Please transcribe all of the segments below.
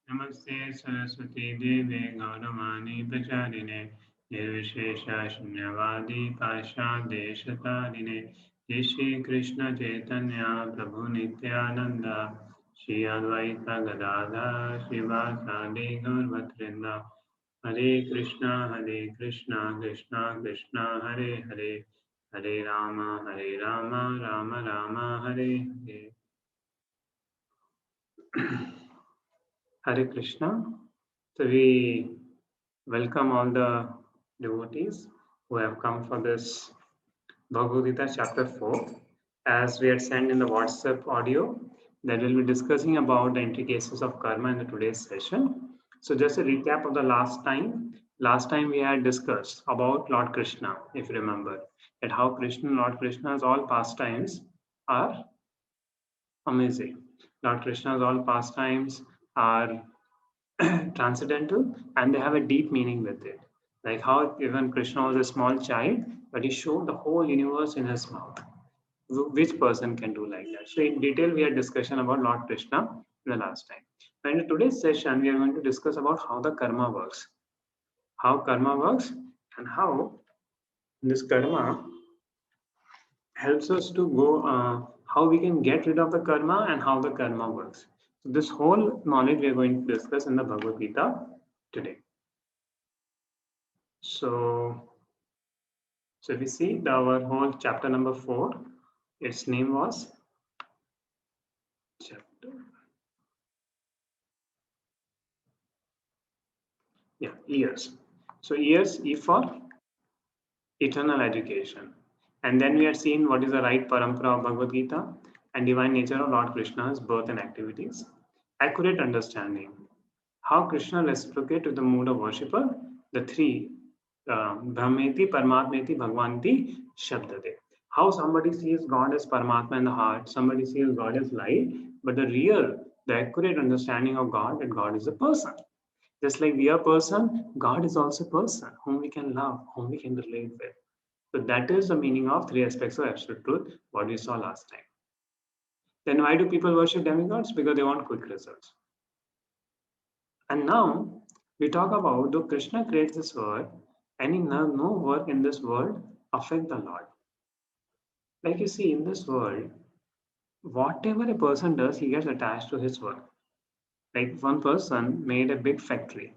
नमस्ते सरस्वती देवे गौरवाणी प्रचारिणे निर्विशेष शून्यवादी पाशादेशतारिणे जय श्री कृष्ण चैतन्य प्रभु नित्यानंद श्री अद्वैत गदाधर श्रीवासादि गौरभद्रेंद्र हरे Krishna Krishna Krishna Hare Hare Hare Ram Ram Ram Hare Hare Hare Krishna. So we welcome all the devotees who have come for this Bhagavad Gita chapter 4. As we had sent in the WhatsApp audio, that we'll be discussing about the intricacies of karma in the today's session. So just a recap of the last time. Last time we had discussed about Lord Krishna, if you remember, that how Krishna, Lord Krishna's all pastimes are amazing. Lord Krishna's all pastimes are transcendental and they have a deep meaning with it. Like how even Krishna was a small child, but he showed the whole universe in his mouth. Which person can do like that? So in detail, we had discussion about Lord Krishna in the last time. And in today's session, we are going to discuss about how the karma works. How karma works and how this karma helps us to go, how we can get rid of the karma and how the karma works. So this whole knowledge we are going to discuss in the Bhagavad Gita today. So if we see our whole chapter number 4, its name was chapter, years. So years, E for eternal education. And then we had seen what is the right parampara of Bhagavad Gita and divine nature of Lord Krishna's birth and activities. Accurate understanding. How Krishna reciprocates to the mood of worshipper, the three, Brahmeti, Paramatmeti, Bhagwanti, Shabdade. How somebody sees God as Paramatma in the heart, somebody sees God as light, but the accurate understanding of God, that God is a person. Just like we are a person, God is also a person whom we can love, whom we can relate with. So that is the meaning of three aspects of absolute truth, what we saw last time. Then why do people worship demigods? Because they want quick results. And now we talk about, though Krishna creates this world, no work in this world affect the Lord. Like you see in this world, whatever a person does, he gets attached to his work. Like one person made a big factory.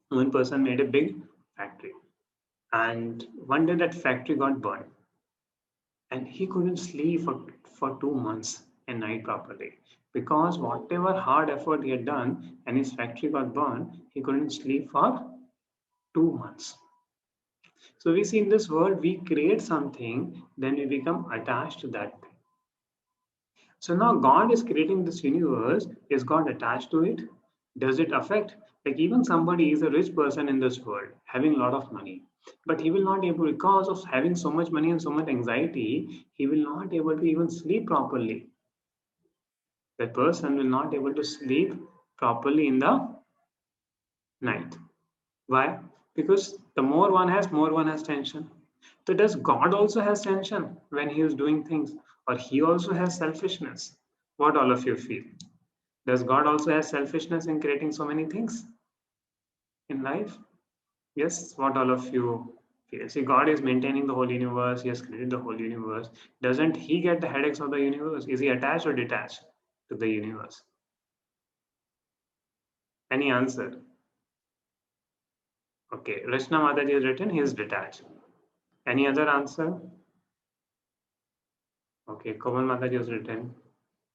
One person made a big factory. And one day that factory got burned, and he couldn't sleep for 2 months and night properly, because whatever hard effort he had done and his factory got burned, he couldn't sleep for 2 months. So we see in this world, we create something, then we become attached to that thing. So now God is creating this universe. Is God attached to it? Does it affect? Like even somebody is a rich person in this world, having a lot of money, but he will not able, because of having so much money and so much anxiety, he will not able to even sleep properly. That person will not able to sleep properly in the night. Why? Because the more one has tension. So does God also has tension when he is doing things, or he also has selfishness? What all of you feel? Does God also have selfishness in creating so many things in life? Yes, what all of you feel? See, God is maintaining the whole universe, he has created the whole universe. Doesn't he get the headaches of the universe? Is he attached or detached to the universe? Any answer? Okay, Rachna Mataji has written he is detached. Any other answer? Okay, Komal Mataji has written.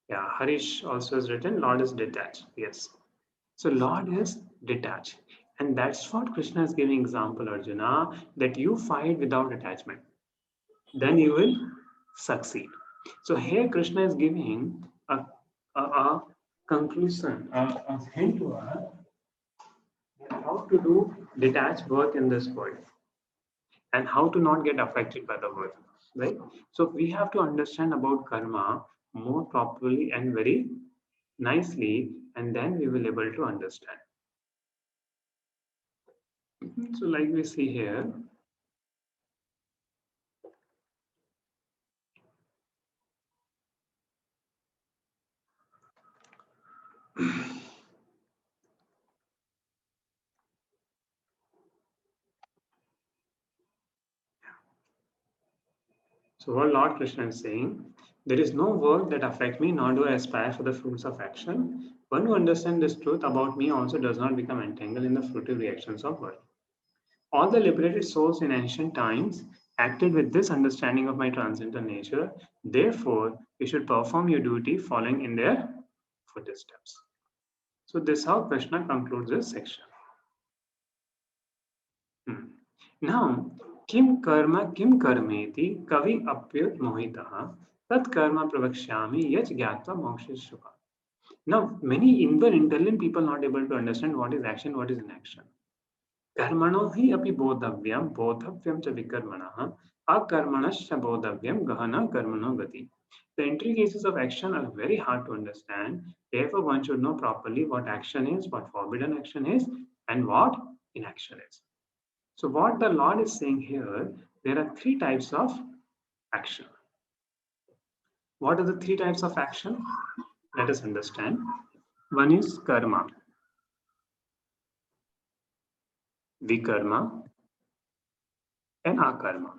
Yeah, Harish also has written Lord is detached. Yes. So Lord is detached. And that's what Krishna is giving example, Arjuna, that you fight without attachment. Then you will succeed. So here Krishna is giving a conclusion, a hint to us how to do detached work in this world and how to not get affected by the world, right? So we have to understand about karma more properly and very nicely, and then we will able to understand. So like we see here, so what Lord Krishna is saying, there is no work that affect me, nor do I aspire for the fruits of action. One who understands this truth about me also does not become entangled in the fruitive reactions of work. All the liberated souls in ancient times acted with this understanding of my transcendental nature. Therefore, you should perform your duty following in their footsteps. So this is how Krishna concludes this section. Now, kim karmeti kavi apyut mohitaha tat karma pravakshyami yach gyatva moksheshuka. Now, many even intelligent people not able to understand what is action, what is inaction. कर्मणो हि अपि बोधव्यम बोधव्यम च विकर्मणः अकर्मणश्च बोधव्यम गहना कर्मणो गति. The intricacies of action are very hard to understand. Therefore, one should know properly what action is, what forbidden action is, and what inaction is. So, what the Lord is saying here, there are three types of action. What are the three types of action? Let us understand. One is karma, vikarma, and akarma.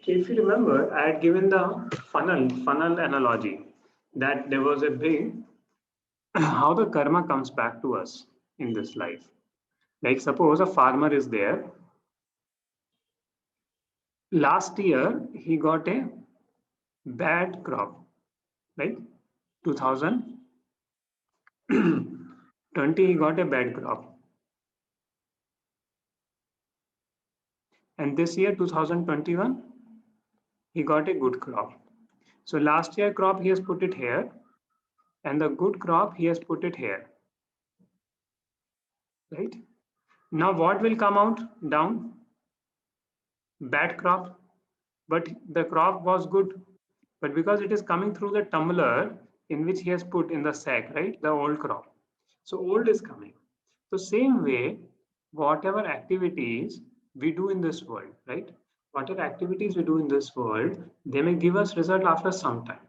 If you remember, I had given the funnel analogy that there was a big how the karma comes back to us in this life. Like suppose a farmer is there. Last year he got a bad crop, right? 2020 he got a bad crop, and this year 2021 he got a good crop. So last year crop he has put it here, and the good crop he has put it here, right? Now what will come out down? Bad crop, but the crop was good. But because it is coming through the tumbler in which he has put in the sack, right? The old crop. So old is coming. So same way, whatever activities we do in this world, right? Whatever activities we do in this world, they may give us result after some time.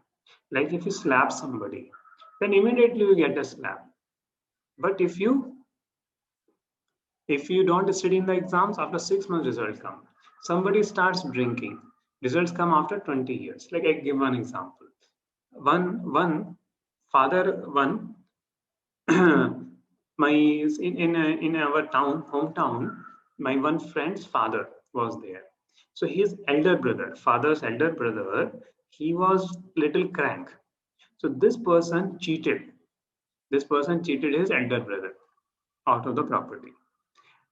Like if you slap somebody, then immediately you get a slap. But if you don't study in the exams, after 6 months results come. Somebody starts drinking, results come after 20 years. Like I give one example. One father, one in our hometown, my one friend's father was there. So his elder brother, father's elder brother, he was little crank. So this person cheated. This person cheated his elder brother out of the property.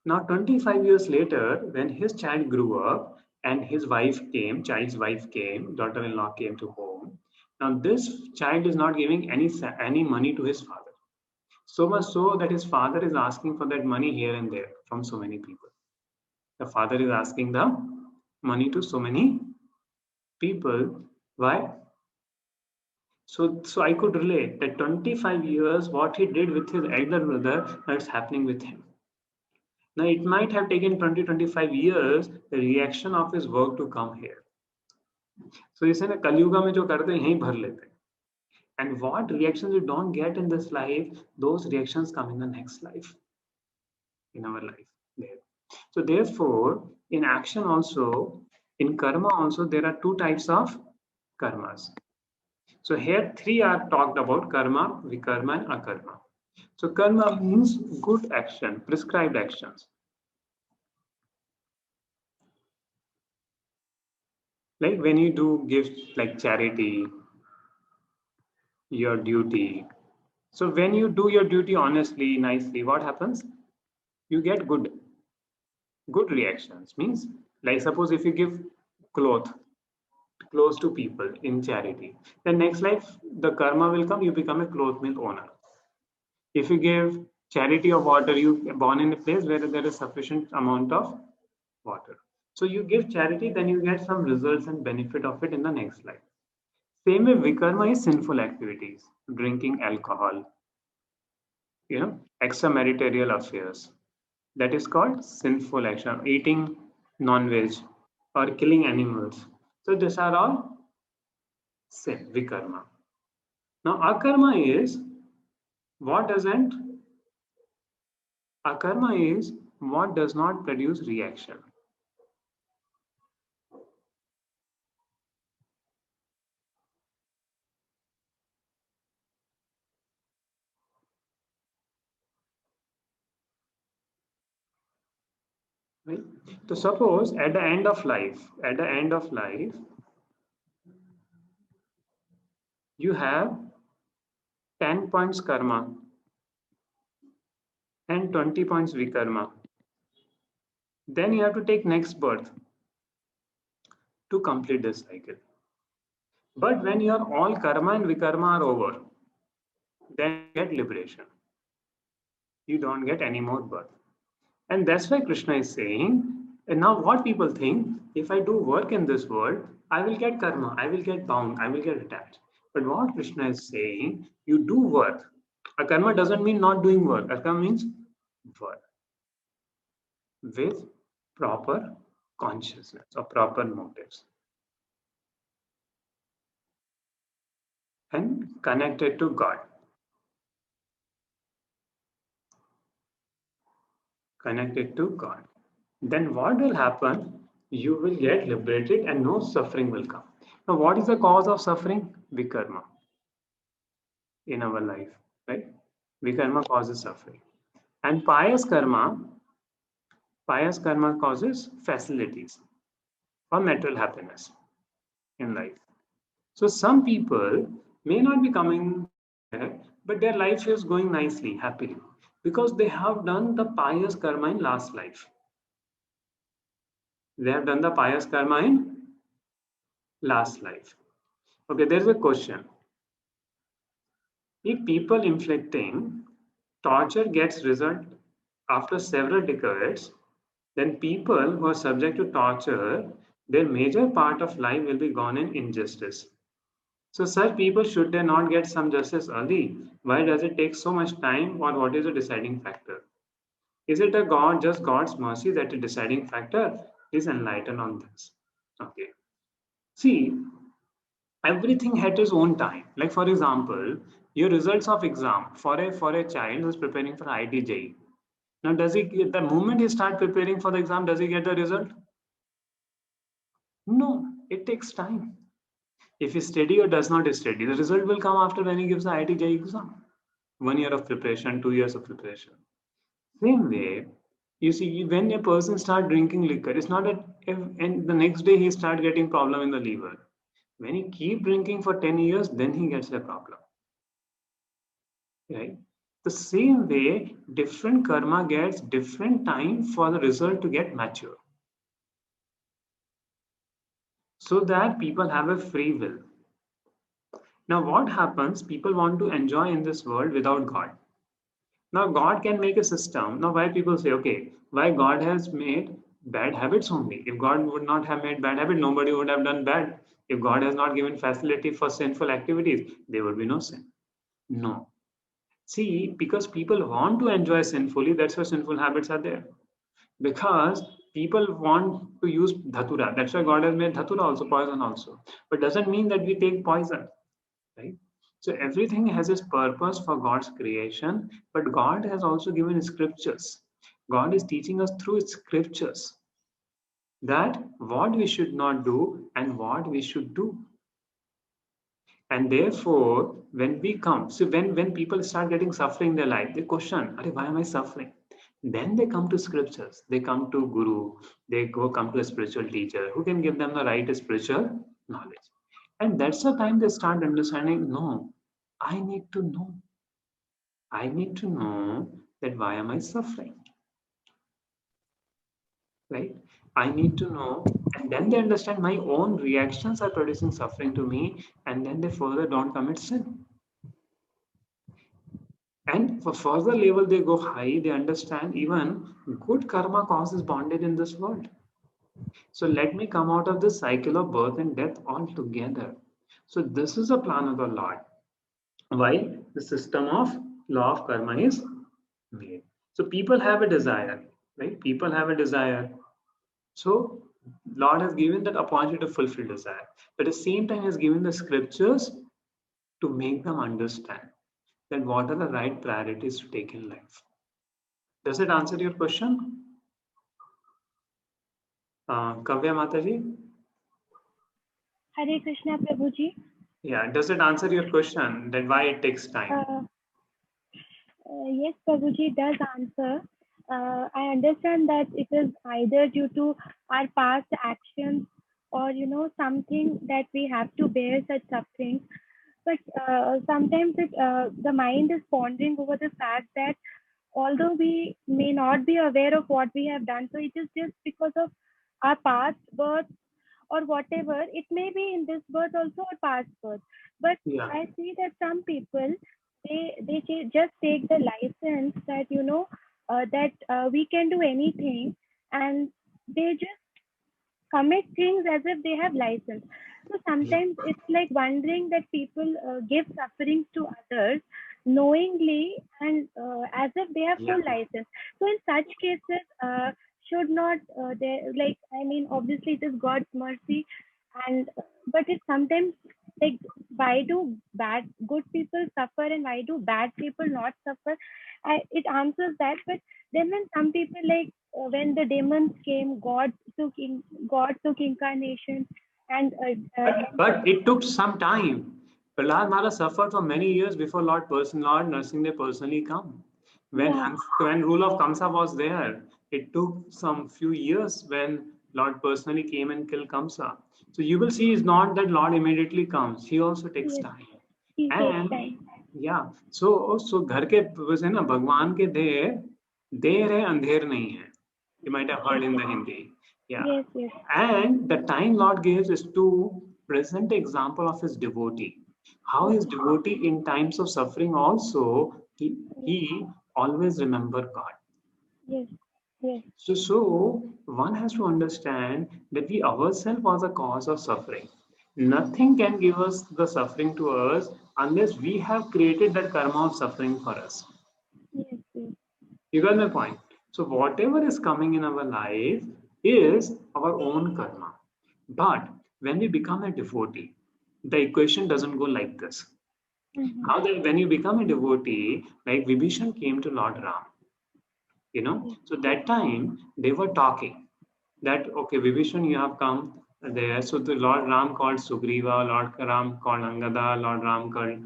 Now, 25 years later, when his child grew up and his wife came, child's wife came, daughter-in-law came to home. Now, this child is not giving any money to his father. So much so that his father is asking for that money here and there from so many people. The father is asking the money to so many people. Why? So I could relate that 25 years, what he did with his elder brother, that's happening with him. Now, it might have taken 20-25 years the reaction of his work to come here. So, इसे ना कलयुगा में जो करते हैं यहीं भर लेते हैं. And what reactions you don't get in this life, those reactions come in the next life, in our life. There. So, therefore, in action also, in karma also, there are two types of karmas. So, here three are talked about: karma, vikarma, and akarma. So, karma means good action, prescribed actions. Like when you do gifts like charity, your duty. So when you do your duty honestly, nicely, what happens? You get good reactions. Means like suppose if you give cloth clothes to people in charity, then next life the karma will come. You become a cloth mill owner. If you give charity of water, you born in a place where there is sufficient amount of water. So you give charity, then you get some results and benefit of it in the next life. Same way, vikarma is sinful activities, drinking alcohol, extramarital affairs. That is called sinful action, eating non-veg or killing animals. So these are all sin, vikarma. Now, akarma is what doesn't, akarma is what does not produce reaction. Right? So suppose at the end of life, you have 10 points karma and 20 points vikarma. Then you have to take next birth to complete this cycle. But when your all karma and vikarma are over, then you get liberation. You don't get any more birth. And that's why Krishna is saying, and now what people think, if I do work in this world, I will get karma, I will get bound, I will get attached. But what Krishna is saying, you do work. A karma doesn't mean not doing work. A karma means work with proper consciousness or proper motives and connected to God. Connected to God. Then what will happen? You will get liberated and no suffering will come. Now, what is the cause of suffering? Vikarma in our life, right? Vikarma causes suffering. And pious karma causes facilities or material happiness in life. So some people may not be coming there, but their life is going nicely, happily, because they have done the pious karma in last life. They have done the pious karma in last life. Okay, there's a question. If people inflicting torture gets result after several decades, then people who are subject to torture, their major part of life will be gone in injustice. So such people, should they not get some justice early? Why does it take so much time, or what is the deciding factor? Is it a God, just God's mercy that is deciding factor? Please enlighten on this. Okay. See, everything had its own time. Like for example, your results of exam for a child who's preparing for IIT. Now, does he get, the moment he start preparing for the exam, does he get the result? No, it takes time. If he study or does not study, the result will come after when he gives the IIT exam. 1 year of preparation, 2 years of preparation. Same way, you see, when a person start drinking liquor, it's not that and the next day he start getting problem in the liver. When he keep drinking for 10 years, then he gets a problem. Right? The same way, different karma gets different time for the result to get mature. So that people have a free will. Now, what happens? People want to enjoy in this world without God. Now, God can make a system. Now, why people say, okay, why God has made bad habits only? If God would not have made bad habits, nobody would have done bad. If God has not given facility for sinful activities, there would be no sin. No. See, because people want to enjoy sinfully, that's why sinful habits are there. Because people want to use dhatura. That's why God has made dhatura also, poison also. But doesn't mean that we take poison, right? So everything has its purpose for God's creation, but God has also given scriptures. God is teaching us through scriptures that what we should not do and what we should do. And therefore, when we come, so when people start getting suffering in their life, they question, why am I suffering? Then they come to scriptures, they come to Guru, they come to a spiritual teacher who can give them the right spiritual knowledge. And that's the time they start understanding, no, I need to know. I need to know that why am I suffering? Right? I need to know, and then they understand my own reactions are producing suffering to me, and then they further don't commit sin. And for further level, they go high, they understand even good karma causes bondage in this world. So let me come out of this cycle of birth and death altogether. So this is a plan of the Lord. Why? The system of law of karma is made. So people have a desire, right? People have a desire. So Lord has given that opportunity to fulfill desire. But at the same time, He has given the scriptures to make them understand that what are the right priorities to take in life. Does it answer your question? Kavya Mataji? Hare Krishna Prabhuji. Yeah, does it answer your question that why it takes time? Yes, Prabhuji does answer. I understand that it is either due to our past actions or something that we have to bear such suffering. But sometimes the mind is pondering over the fact that although we may not be aware of what we have done, so it is just because of our past birth or whatever. It may be in this birth also or past birth. But Yeah. I see that some people they just take the license that we can do anything, and they just commit things as if they have license. So sometimes it's like wondering that people give sufferings to others knowingly and as if they have full license. So in such cases, should not they like I mean obviously it is God's mercy, and but it sometimes like why do good people suffer and why do bad people not suffer? It answers that, but then when some people like when the demons came, God took incarnation, and but it took some time. Prahlad Maharaj suffered for many years before Lord Nrsimhadev personally come. When rule of Kamsa was there, it took some few years when Lord personally came and killed Kamsa. So you will see it's not that Lord immediately comes. He also takes time. And yeah, so घर के वैसे ना भगवान के देर है अंधेर नहीं है. You might have heard in the Hindi. Yeah. Yes. And the time Lord gives is to present the example of his devotee. How his devotee in times of suffering also, he always remember God. Yes. So one has to understand that we ourselves are the cause of suffering. Nothing can give us the suffering to us unless we have created that karma of suffering for us. Yes. You got my point? So whatever is coming in our life is our own karma. But when we become a devotee, the equation doesn't go like this. Mm-hmm. Now that when you become a devotee, like Vibhishan came to Lord Ram, so that time they were talking that, okay, Vibhishan, you have come there. So the Lord Ram called Sugriva, Lord Ram called Angada, Lord Ram called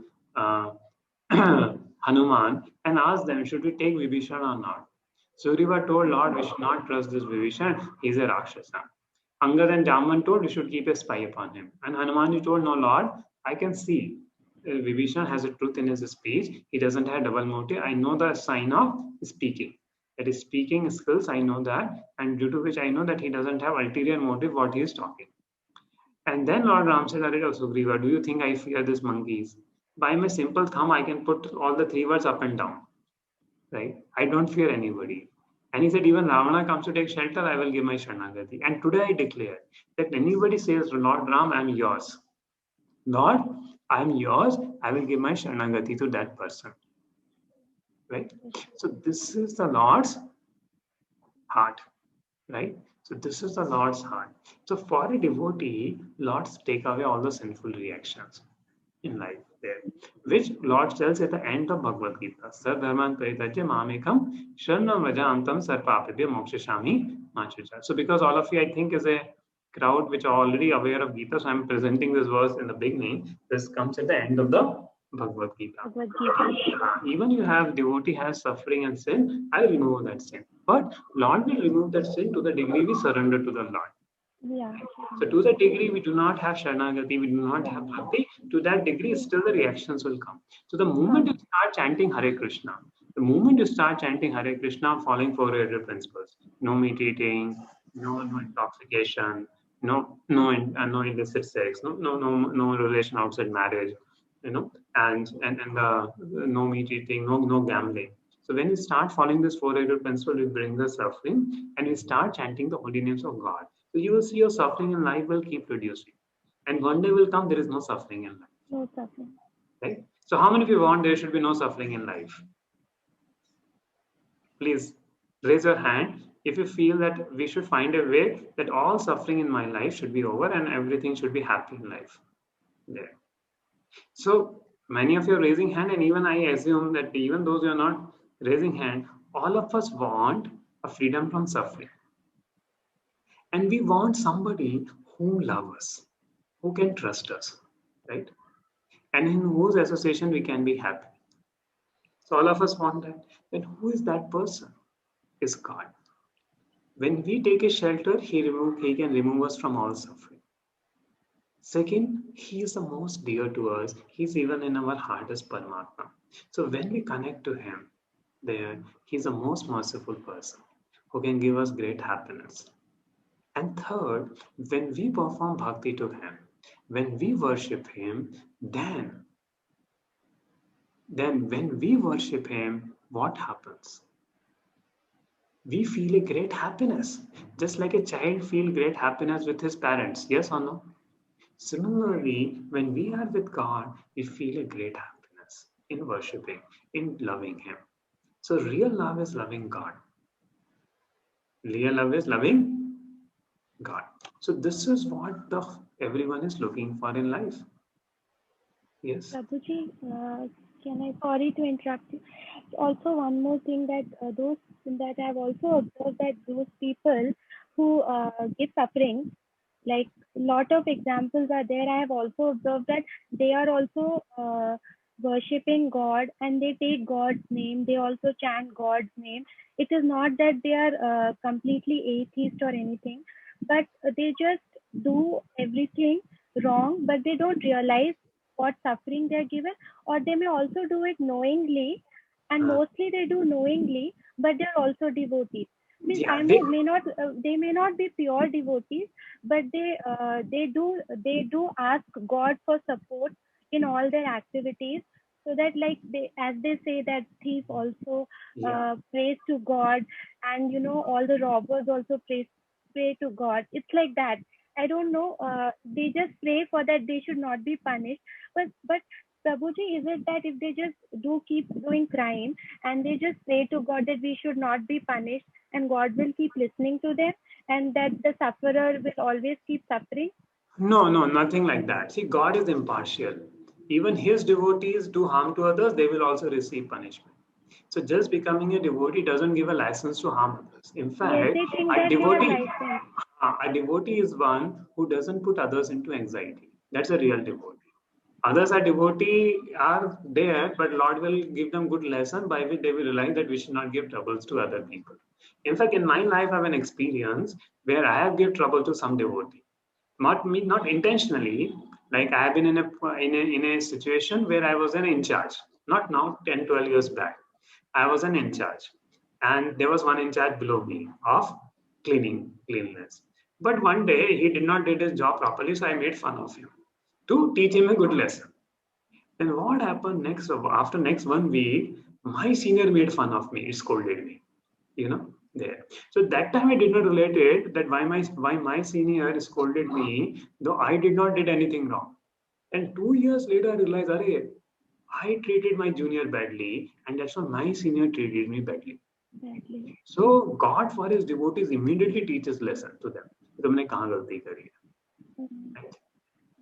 Hanuman and asked them, should we take Vibhishan or not? Sugriva told Lord, we should not trust this Vibhishan, he's a Rakshasa. Angad and Jaman told we should keep a spy upon him. And Hanumanji told, no Lord, I can see Vibhishan has a truth in his speech. He doesn't have double motive. I know the sign of speaking. That is speaking skills, I know that. And due to which I know that he doesn't have ulterior motive what he is talking. And then Lord Ram said, Arre Sugriva, do you think I fear these monkeys? By my simple thumb, I can put all the 3 words up and down. Right? I don't fear anybody. And he said, even Ravana comes to take shelter, I will give my Sharanagati. And today I declare that anybody says, Lord Ram, I am yours. Lord, I am yours, I will give my Sharanagati to that person. Right? So this is the Lord's heart. Right? So this is the Lord's heart. So for a devotee, Lord's take away all the sinful reactions in life there, which Lord tells at the end of Bhagavad Gita. Sarvdharman parityajya mamekam sharanam vrajantam sarpapabhyo mokshashami machucha. So because all of you, I think, is a crowd which are already aware of Gita, so I'm presenting this verse in the beginning. This comes at the end of the Bhagavad Gita. Even you have devotee has suffering and sin, I will remove that sin. But Lord will remove that sin to the degree we surrender to the Lord. Yeah. So to the degree we do not have Sharanagati, we do not have Bhakti, to that degree still the reactions will come. So the moment you start chanting Hare Krishna, following 4 principles, no meat eating, no intoxication, no illicit sex, no relation outside marriage, and the no meat eating, no gambling. So when we start following this 4 principle, we bring the suffering and we start chanting the holy names of God. So you will see your suffering in life will keep reducing. And one day will come, there is no suffering in life. No suffering. Right? So how many of you want there should be no suffering in life? Please raise your hand if you feel that we should find a way that all suffering in my life should be over and everything should be happy in life. There. So many of you are raising hand, and even I assume that even those who are not raising hand, all of us want a freedom from suffering. And we want somebody who loves us, who can trust us, right? And in whose association we can be happy. So all of us want that. Then who is that person? Is God. When we take a shelter, he can remove us from all suffering. Second, he is the most dear to us. He's even in our heart as Paramatma. So when we connect to him, there, he's the most merciful person who can give us great happiness. And third, when we perform bhakti to him, when we worship him, then when we worship him, what happens? We feel a great happiness, just like a child feels great happiness with his parents. Yes or no? Similarly, when we are with God, we feel a great happiness in worshiping, in loving him. So real love is loving God. Real love is loving God. So this is what everyone is looking for in life. Yes. Prabhuji, can I, sorry to interrupt you. Also, one more thing that I've also observed, that those people who give suffering, like lot of examples are there. I have also observed that they are also worshipping God, and they take God's name. They also chant God's name. It is not that they are completely atheist or anything, but they just do everything wrong, but they don't realize what suffering they are given, or they may also do it knowingly, and mostly they do knowingly, but they are also devotees. Means Yeah, they may not be pure devotees, but they do ask God for support in all their activities, so that, like, as they say that thief also prays to God, and all the robbers also pray to God. It's like that. I don't know. They just pray for that they should not be punished. But Prabhuji, is it that if they just keep doing crime, and they just pray to God that we should not be punished, and God will keep listening to them, and that the sufferer will always keep suffering? No, nothing like that. See, God is impartial. Even his devotees do harm to others, they will also receive punishment. So just becoming a devotee doesn't give a license to harm others. In fact, Yes, they think that a devotee is one who doesn't put others into anxiety. That's a real devotee. Others are devotee are there, but Lord will give them good lesson by which they will realize that we should not give troubles to other people. In fact, in my life, I have an experience where I have given trouble to some devotee. Not me, not intentionally. Like I have been in a situation where I was an in charge. Not now, 10, 12 years back. I was an in charge, and there was one in charge below me of cleanliness. But one day he did not did his job properly, so I made fun of him to teach him a good lesson. And what happened next? After next 1 week, my senior made fun of me, scolded me. There. So that time I did not relate it that why my senior scolded me, though I did not did anything wrong. And 2 years later, I realized, Arey, I treated my junior badly, and that's why my senior treated me badly. Exactly. So God, for His devotees, immediately teaches lesson to them. तुमने कहाँ गलती करी है? Right?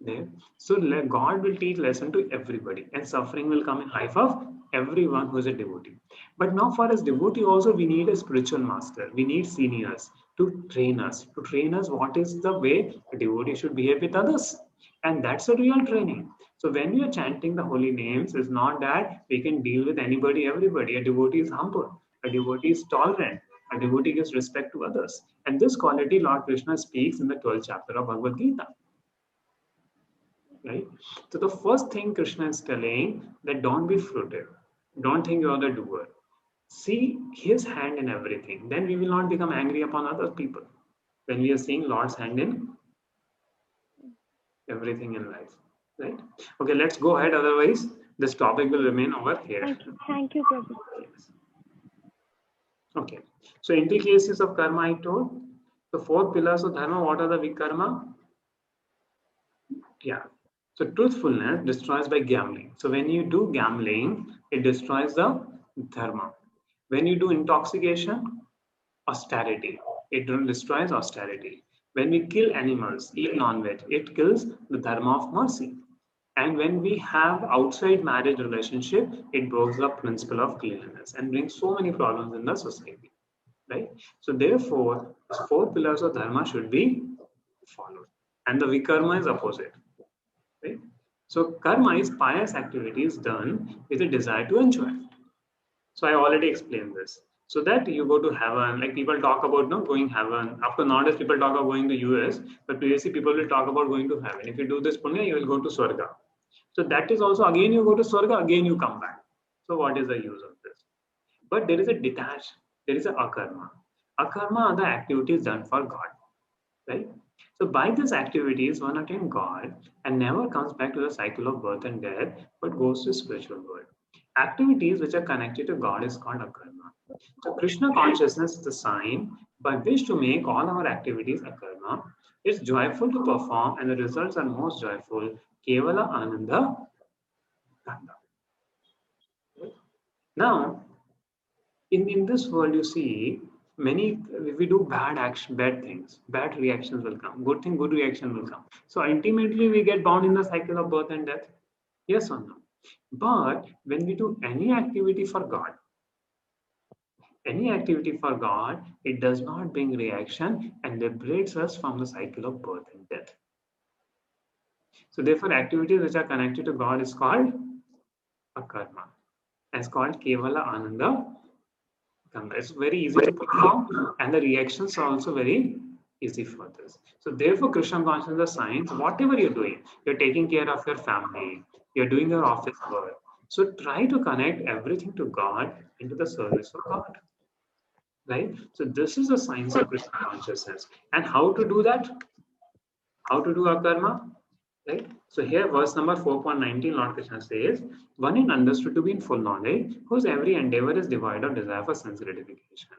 There. So God will teach lesson to everybody, and suffering will come in life of everyone who is a devotee. But now, for us devotee, also we need a spiritual master. We need seniors to train us. To train us, what is the way a devotee should behave with others, and that's a real training. So when we are chanting the holy names, it's not that we can deal with anybody, everybody. A devotee is humble. A devotee is tolerant. A devotee gives respect to others. And this quality Lord Krishna speaks in the 12th chapter of Bhagavad Gita. Right? So the first thing Krishna is telling that don't be fruitive. Don't think you're the doer. See his hand in everything. Then we will not become angry upon other people. When we are seeing Lord's hand in everything in life. Right? Okay, let's go ahead. Otherwise, this topic will remain over here. Thank you, Prabhu. Yes. Okay. So intricacies of karma I told. The 4 pillars of dharma, what are the vikarma? Yeah. So truthfulness destroys by gambling. So when you do gambling, it destroys the dharma. When you do intoxication, austerity, it destroys austerity. When we kill animals, eat non-veg, it kills the dharma of mercy. And when we have outside marriage relationship, it breaks the principle of cleanliness and brings so many problems in the society. Right? So therefore, 4 pillars of dharma should be followed. And the vikarma is opposite. Right? So karma is pious activities done with a desire to enjoy. So I already explained this. So that you go to heaven, like people talk about going heaven. After nowadays, people talk about going to US, but previously people will talk about going to heaven. If you do this punya, you will go to Swarga. So that is also again you go to Swarga, again you come back. So what is the use of this? But there is a detached, there is a akarma. Akarma are the activities done for God. Right? So by these activities, one attains God and never comes back to the cycle of birth and death, but goes to spiritual world. Activities which are connected to God is called akarma. So Krishna consciousness is the sign by which to make all our activities akarma. It's joyful to perform and the results are most joyful. Kevala Ananda Kanda. Now, in this world, you see many, if we do bad action, bad things, bad reactions will come. Good thing, good reaction will come. So ultimately, we get bound in the cycle of birth and death. Yes or no? But when we do any activity for God, it does not bring reaction and liberates us from the cycle of birth and death. So therefore, activities which are connected to God is called akarma. It's called Kevala Ananda. It's very easy to perform, and the reactions are also very easy for this. So therefore, Krishna consciousness is science. Whatever you're taking care of your family, you're doing your office work. So try to connect everything to God into the service of God. Right? So this is the science of Krishna consciousness. And how to do that? How to do our karma? Right? So here verse number 4.19, Lord Krishna says, one is understood to be in full knowledge, whose every endeavor is devoid of desire for sense gratification.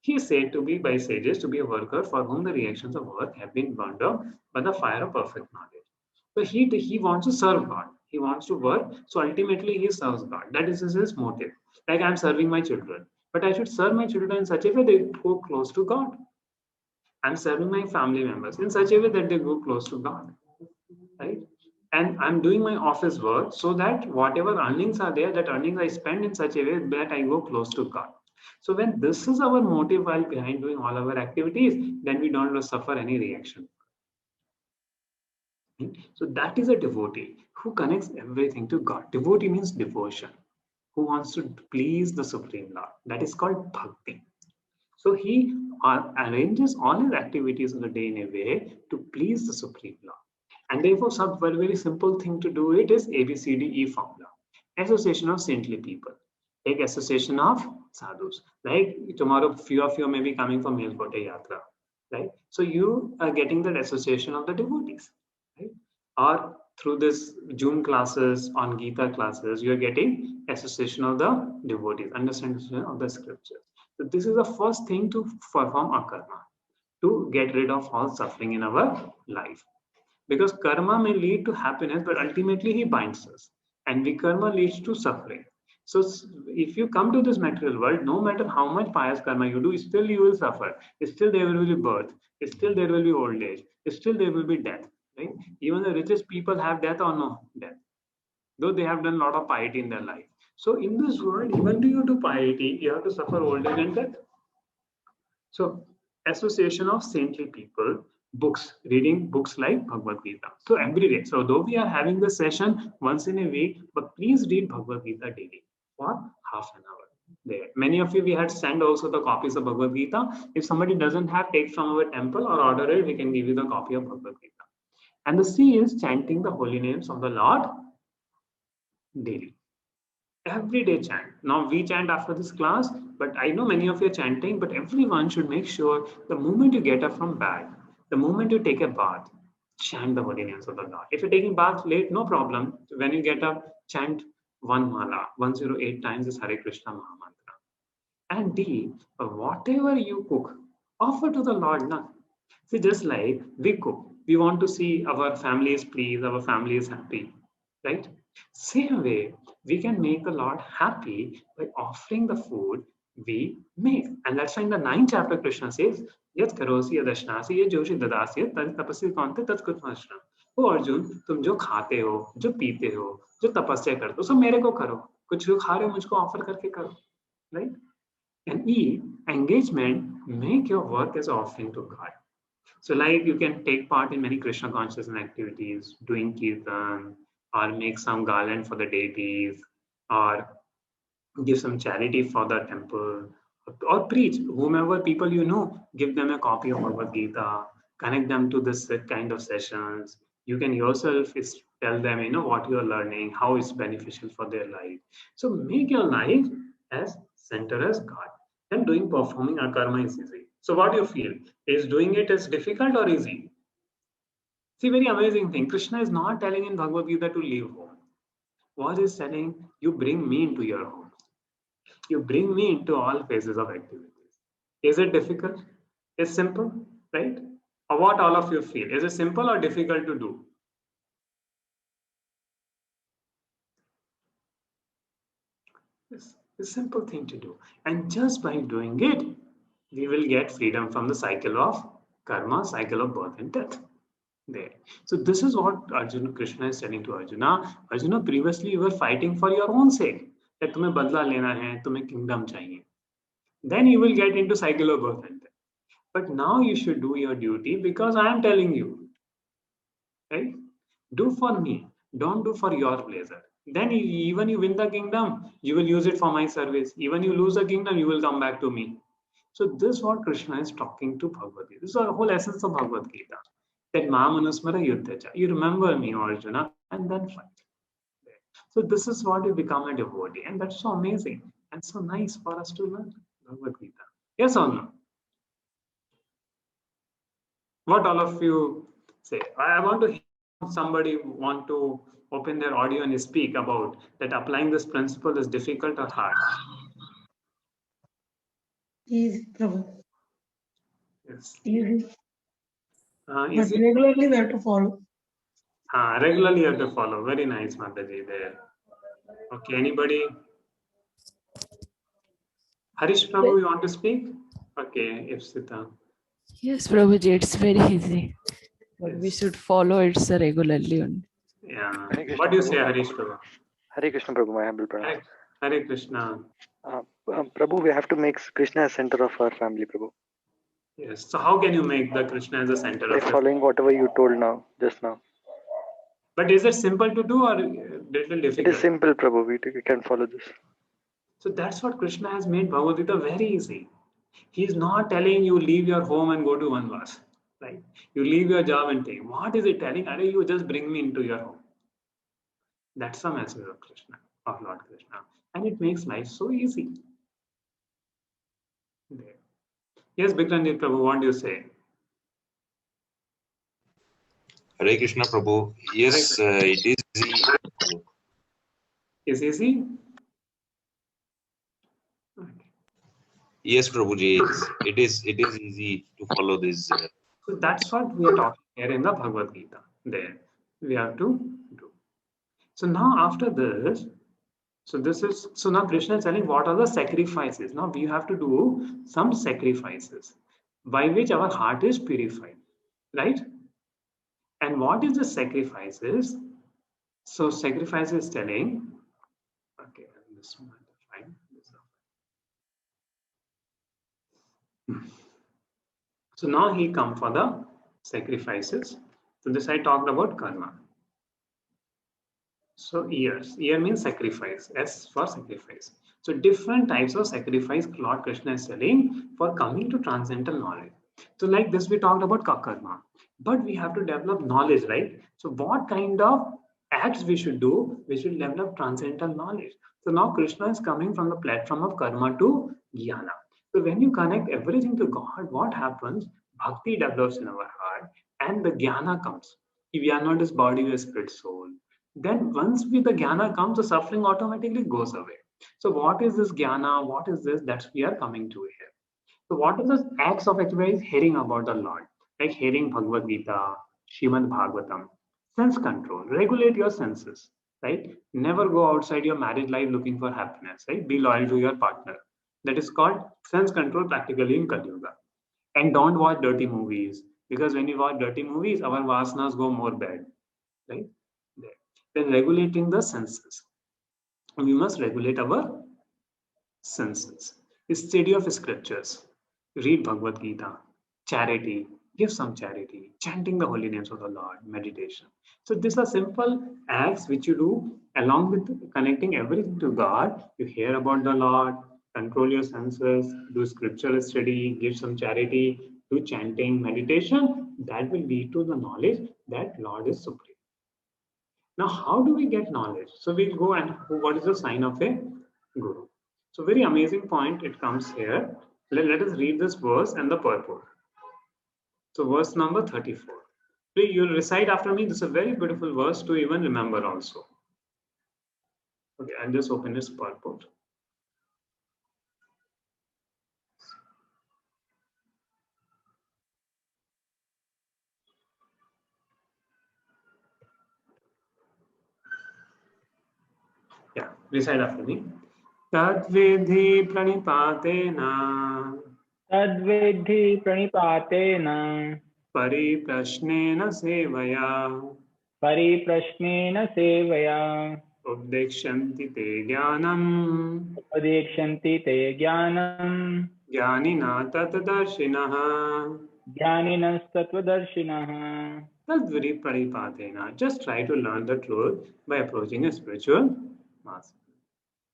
He is said to be by sages to be a worker for whom the reactions of work have been burned up by the fire of perfect knowledge. So he wants to serve God. He wants to work. So ultimately he serves God. That is his motive. Like I'm serving my children. But I should serve my children in such a way they go close to God. I'm serving my family members in such a way that they go close to God. Right? And I'm doing my office work so that whatever earnings are there, that earnings I spend in such a way that I go close to God. So when this is our motive while behind doing all our activities, then we don't suffer any reaction. So that is a devotee who connects everything to God. Devotee means devotion, who wants to please the Supreme Lord. That is called bhakti. So he arranges all his activities in the day in a way to please the Supreme Lord. And therefore, some very simple thing to do it is ABCDE formula. Association of saintly people. Take association of sadhus. Like tomorrow, few of you may be coming for Melkote Yatra, right? So you are getting that association of the devotees, right? Or through this June classes on Gita classes, you are getting association of the devotees, understanding of the scriptures. So this is the first thing to perform a karma, to get rid of all suffering in our life. Because karma may lead to happiness, but ultimately he binds us. And vikarma leads to suffering. So if you come to this material world, no matter how much pious karma you do, still you will suffer. Still there will be birth. Still there will be old age. Still there will be death. Right? Even the richest people have death or no death, though they have done a lot of piety in their life. So in this world, even to you do piety, you have to suffer old age and death. So association of saintly people, books, reading books like Bhagavad Gita. So every day. So though we are having the session once in a week, but please read Bhagavad Gita daily for half an hour. There. Many of you, we had sent also the copies of Bhagavad Gita. If somebody doesn't have, take from our temple or order it, we can give you the copy of Bhagavad Gita. And the C is chanting the holy names of the Lord daily. Every day chant. Now we chant after this class, but I know many of you are chanting, but everyone should make sure the moment you get up from bed, the moment you take a bath, chant the holy names of the Lord. If you're taking bath late, no problem. When you get up, chant one mala, 108 times is Hare Krishna Mahamantra. And D, whatever you cook, offer to the Lord. Na? See, just like we cook, we want to see our family is pleased, our family is happy, right? Same way, we can make the Lord happy by offering the food we make. And that's why in the 9th chapter, Krishna says, Yat karosi yadashnasi ye joshi dadasi tad tapasya kante tad kutmashram. Oh Arjun, तुम जो खाते हो, जो पीते हो, जो तपस्या करते हो, सब मेरे को करो. कुछ जो खा रहे हो मुझको ऑफर करके करो, right? And E, engagement, make your work as offering to God. So like you can take part in many Krishna consciousness activities, doing kirtan, or make some garland for the deities, or give some charity for the temple, or preach. Whomever people you know, give them a copy of Bhagavad Gita, connect them to this kind of sessions. You can yourself tell them, what you are learning, how it's beneficial for their life. So make your life as center as God. Then performing a karma is easy. So what do you feel? Is doing it as difficult or easy? See, very amazing thing. Krishna is not telling in Bhagavad Gita to leave home. What is telling? You bring me into your home. You bring me into all phases of activities. Is it difficult? It's simple, right? Or what all of you feel? Is it simple or difficult to do? It's a simple thing to do. And just by doing it, we will get freedom from the cycle of karma, cycle of birth and death. There. So this is what Arjuna Krishna is telling to Arjuna. Arjuna, previously you were fighting for your own sake. That तुम्हें बदला लेना है, तुम्हें kingdom चाहिए. Then you will get into cycle of birth and death. But now you should do your duty because I am telling you. Right? Do for me. Don't do for your pleasure. Then even you win the kingdom, you will use it for my service. Even you lose the kingdom, you will come back to me. So this is what Krishna is talking to Bhagavad Gita. This is the whole essence of Bhagavad Gita. That Mamanusmara Yuddhacha. You remember me, Arjuna, and then fight. So this is what you become a devotee. And that's so amazing and so nice for us to learn Bhagavad Gita. Yes or no? What all of you say? I want to hear somebody want to open their audio and speak about that applying this principle is difficult or hard. Easy, Prabhu. Yes. Easy. But Easy. regularly we have to follow. Regularly you have to follow. Very nice, Mataji there. Okay, anybody? Harish Prabhu, you want to speak? Okay, Ipsita. Yes, Prabhuji, it's very easy. But we should follow it regularly only. Yeah. What do you say, Harish Prabhu? Hare Krishna, Prabhu, my humble pranam. Hare Krishna. Prabhu, we have to make Krishna as center of our family, Prabhu. Yes. So how can you make the Krishna as a center by of following whatever you told now, just now. But is it simple to do or little It difficult? is simple, Prabhu. We can follow this. So that's what Krishna has made Bhagavad Gita very easy. He's not telling you leave your home and go to Vanvas, right? You leave your job and take. What is it telling? Are you just bring me into your home? That's the message of Krishna, of Lord Krishna, and it makes life so easy. There. Yes, Bikranjit Prabhu, what do you say? Hare Krishna Prabhu. Yes, it is easy. Is easy? Okay. Yes, Prabhuji. It is easy to follow this. So that's what we are talking here in the Bhagavad Gita. There we have to do. So now after this, so now Krishna is telling what are the sacrifices. Now we have to do some sacrifices by which our heart is purified, right? And what is the sacrifices? So sacrifice is telling, okay, this one fine. So now he come for the sacrifices. So this I talked about karma. So year means sacrifice, S for sacrifice. So different types of sacrifice Lord Krishna is telling for coming to transcendental knowledge. So like this we talked about karma, but we have to develop knowledge, right? So what kind of acts we should do? We should develop transcendental knowledge. So now Krishna is coming from the platform of karma to jnana. So when you connect everything to God, what happens? Bhakti develops in our heart and the jnana comes. If we are not this body, we are spirit, soul. Then once with the jnana comes, the suffering automatically goes away. So what is this jnana? What is this that we are coming to here? So what is the acts of actually hearing about the Lord? Like hearing Bhagavad Gita, Shrimad Bhagavatam, sense control, regulate your senses, right? Never go outside your marriage life looking for happiness, right? Be loyal to your partner. That is called sense control practically in Kali Yuga. And don't watch dirty movies, because when you watch dirty movies, our vasanas go more bad, right? Then regulating the senses. We must regulate our senses. Study of scriptures. Read Bhagavad Gita. Charity. Give some charity. Chanting the holy names of the Lord. Meditation. So these are simple acts which you do along with connecting everything to God. You hear about the Lord. Control your senses. Do scriptural study. Give some charity. Do chanting, meditation. That will lead to the knowledge that Lord is supreme. Now, how do we get knowledge? So we'll go and what is the sign of a guru? So very amazing point, it comes here. Let us read this verse and the purport. So verse number 34. Please, you'll recite after me. This is a very beautiful verse to even remember also. Okay, I'll just open this purport. Yeah, recite after me. Tadvidhi pranipatena तद्विद्धि प्रणिपातेन परिप्रश्नेन सेवया परिप्रश्नेन सेवया उपदेक्ष्यन्ति ते ज्ञानम् उपदेक्ष्यन्ति ते ज्ञानम् ज्ञानिना तत्दर्शिनः ज्ञानिनस्तत्त्वदर्शिनः. Tadviri pranipatena. Just try to learn the truth by approaching a spiritual master.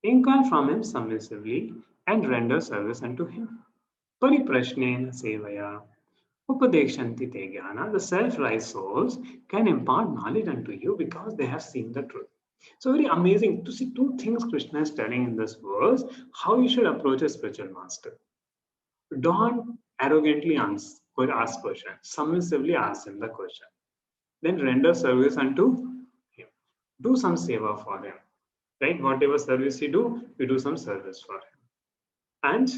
Inquire from him submissively and render service unto him. Pariprashnena sevaya. Upadekshanti te jnana. The self-realized souls can impart knowledge unto you because they have seen the truth. So very amazing to see two things Krishna is telling in this verse, how you should approach a spiritual master. Don't arrogantly ask question. Submissively ask him the question. Then render service unto him. Do some seva for him. Right? Whatever service you do some service for him. And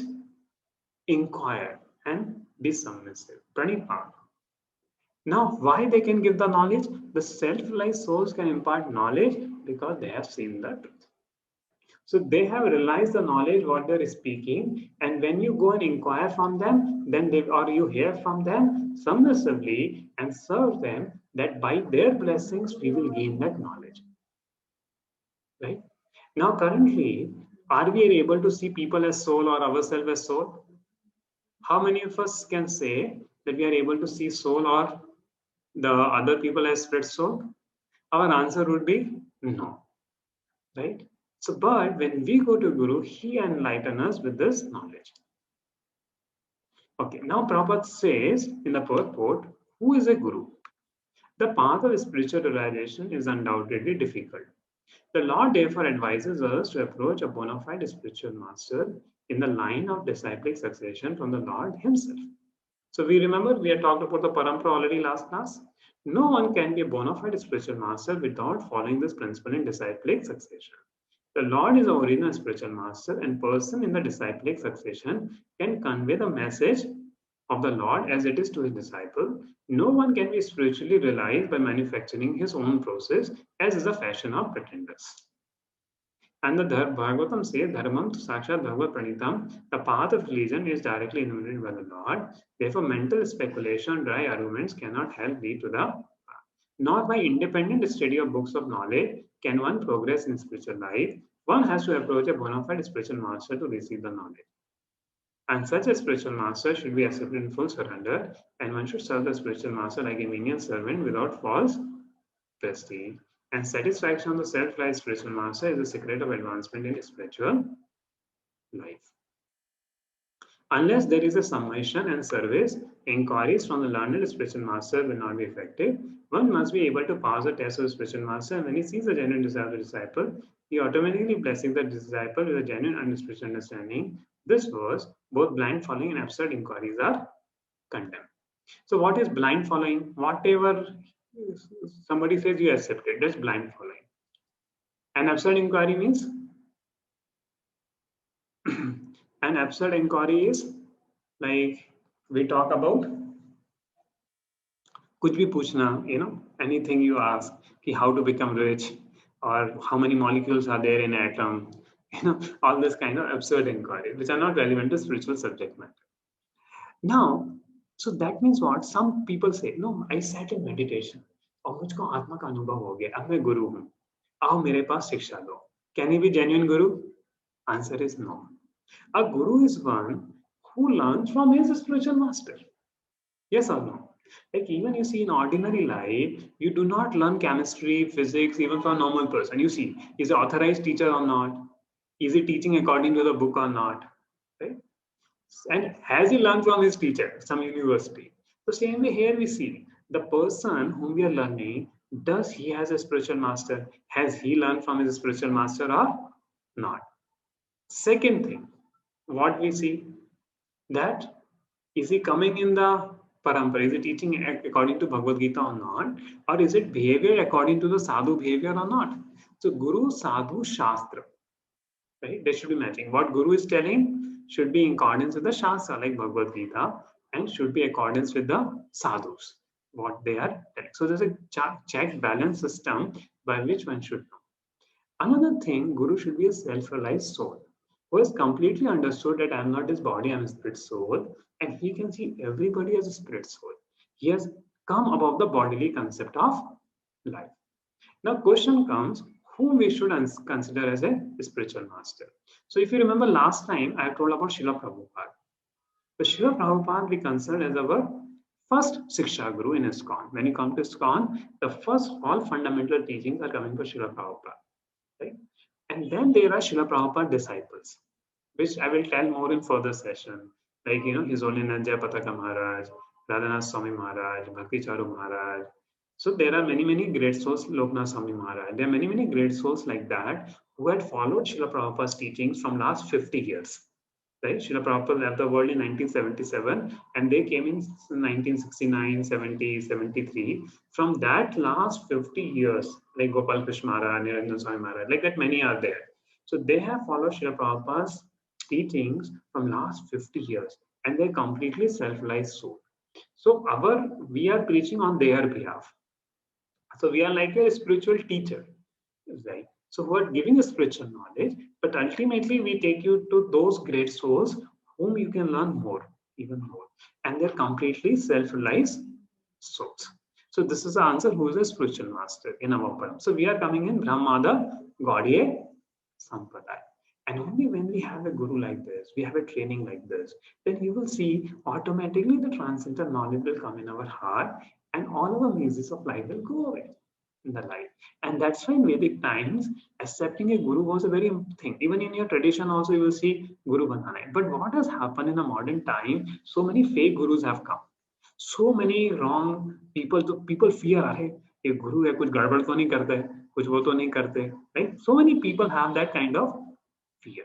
inquire and be submissive. Pranipana. Now, why they can give the knowledge? The self-realized souls can impart knowledge because they have seen the truth. So they have realized the knowledge what they're speaking, and when you go and inquire from them, then you hear from them submissively and serve them, that by their blessings we will gain that knowledge. Right? Now, currently, are we able to see people as soul or ourselves as soul? How many of us can say that we are able to see soul or the other people as spirit soul? Our answer would be no, right? So, but when we go to Guru, he enlightens us with this knowledge. Okay, now Prabhupada says in the purport, who is a Guru? The path of spiritual realization is undoubtedly difficult. The Lord therefore advises us to approach a bona fide spiritual master in the line of disciplic succession from the Lord himself. So we remember we had talked about the parampara already last class. No one can be a bona fide spiritual master without following this principle in disciplic succession. The Lord is the original spiritual master, and person in the disciplic succession can convey the message of the Lord as it is to his disciple. No one can be spiritually realized by manufacturing his own process, as is the fashion of pretenders. And the Bhagavatam says, Dharmam Sakshat Bhagavad Pranitam, the path of religion is directly illuminated by the Lord. Therefore, mental speculation, dry arguments cannot help lead to the path. Not by independent study of books of knowledge can one progress in spiritual life. One has to approach a bona fide spiritual master to receive the knowledge. And such a spiritual master should be accepted in full surrender, and one should serve the spiritual master like a menial servant without false prestige. And satisfaction of the self-realized spiritual master is the secret of advancement in spiritual life. Unless there is a submission and service, inquiries from the learned spiritual master will not be effective. One must be able to pass the test of the spiritual master, and when he sees the genuine desire of the disciple, he automatically blesses the disciple with a genuine and spiritual understanding. This verse, both blind following and absurd inquiries are condemned. So what is blind following? Whatever somebody says, you accept it. That's blind following. And absurd inquiry means an absurd inquiry is like we talk about kuch bhi puchna, anything you ask, ki how to become rich or how many molecules are there in an atom, all this kind of absurd inquiry, which are not relevant to spiritual subject matter. Now, so that means what? Some people say, no, I sat in meditation और मुझको आत्मा का अनुभव हो गया, अब मैं गुरु हूँ, आओ मेरे पास शिक्षा दो. Can he be genuine guru? Answer is no. A guru is one who learns from his spiritual master. Yes or no? Like even you see in ordinary life, you do not learn chemistry, physics, even from a normal person. You see, is he authorized teacher or not? Is he teaching according to the book or not? Right? And has he learned from his teacher, some university? So same way here we see the person whom we are learning, does he has a spiritual master? Has he learned from his spiritual master or not? Second thing, what we see, that is he coming in the parampara, is he teaching according to Bhagavad Gita or not? Or is it behavior according to the sadhu behavior or not? So Guru, Sadhu, Shastra, right? They should be matching. What Guru is telling should be in accordance with the Shastra like Bhagavad Gita, and should be in accordance with the sadhus, what they are telling. So there's a check balance system by which one should know. Another thing, Guru should be a self-realized soul who has completely understood that I am not his body, I am a spirit soul, and he can see everybody as a spirit soul. He has come above the bodily concept of life. Now, question comes, whom we should consider as a spiritual master. So, if you remember last time, I told about Srila Prabhupada. So, Srila Prabhupada we consider as our first Siksha Guru in ISKCON. When you come to ISKCON, the first all fundamental teachings are coming from Srila Prabhupada. Right? And then there are Srila Prabhupada disciples, which I will tell more in further session. Like, His Holiness Jayapataka Maharaj, Radhanath Swami Maharaj, Bhakti Charu Maharaj. So there are many, many great souls, Loknath Swami Maharaj. There are many, many great souls like that who had followed Srila Prabhupada's teachings from last 50 years. Right? Srila Prabhupada left the world in 1977 and they came in 1969, 70, 73. From that last 50 years, like Gopal Krishna Maharaj, Niranjan Swami Maharaj, like that many are there. So they have followed Srila Prabhupada's teachings from last 50 years and they're completely self-realized soul. So we are preaching on their behalf. So we are like a spiritual teacher, right? So we're giving a spiritual knowledge, but ultimately we take you to those great souls whom you can learn more, even more. And they're completely self-realized souls. So this is the answer, who is a spiritual master in our param. So we are coming in Brahmada Gaudiya Sampradaya. And only when we have a guru like this, we have a training like this, then you will see automatically the transcendental knowledge will come in our heart and all our mazes of life will go away. in the life. And that's why in Vedic times, accepting a guru was a very thing. Even in your tradition also, you will see Guru Bandhana. But what has happened in a modern time, so many fake gurus have come. So many wrong people, तो people fear, अरे ये guru है, कुछ गड़बड़ तो नहीं करते, कुछ वो तो नहीं करते, right? So many people have that kind of fear.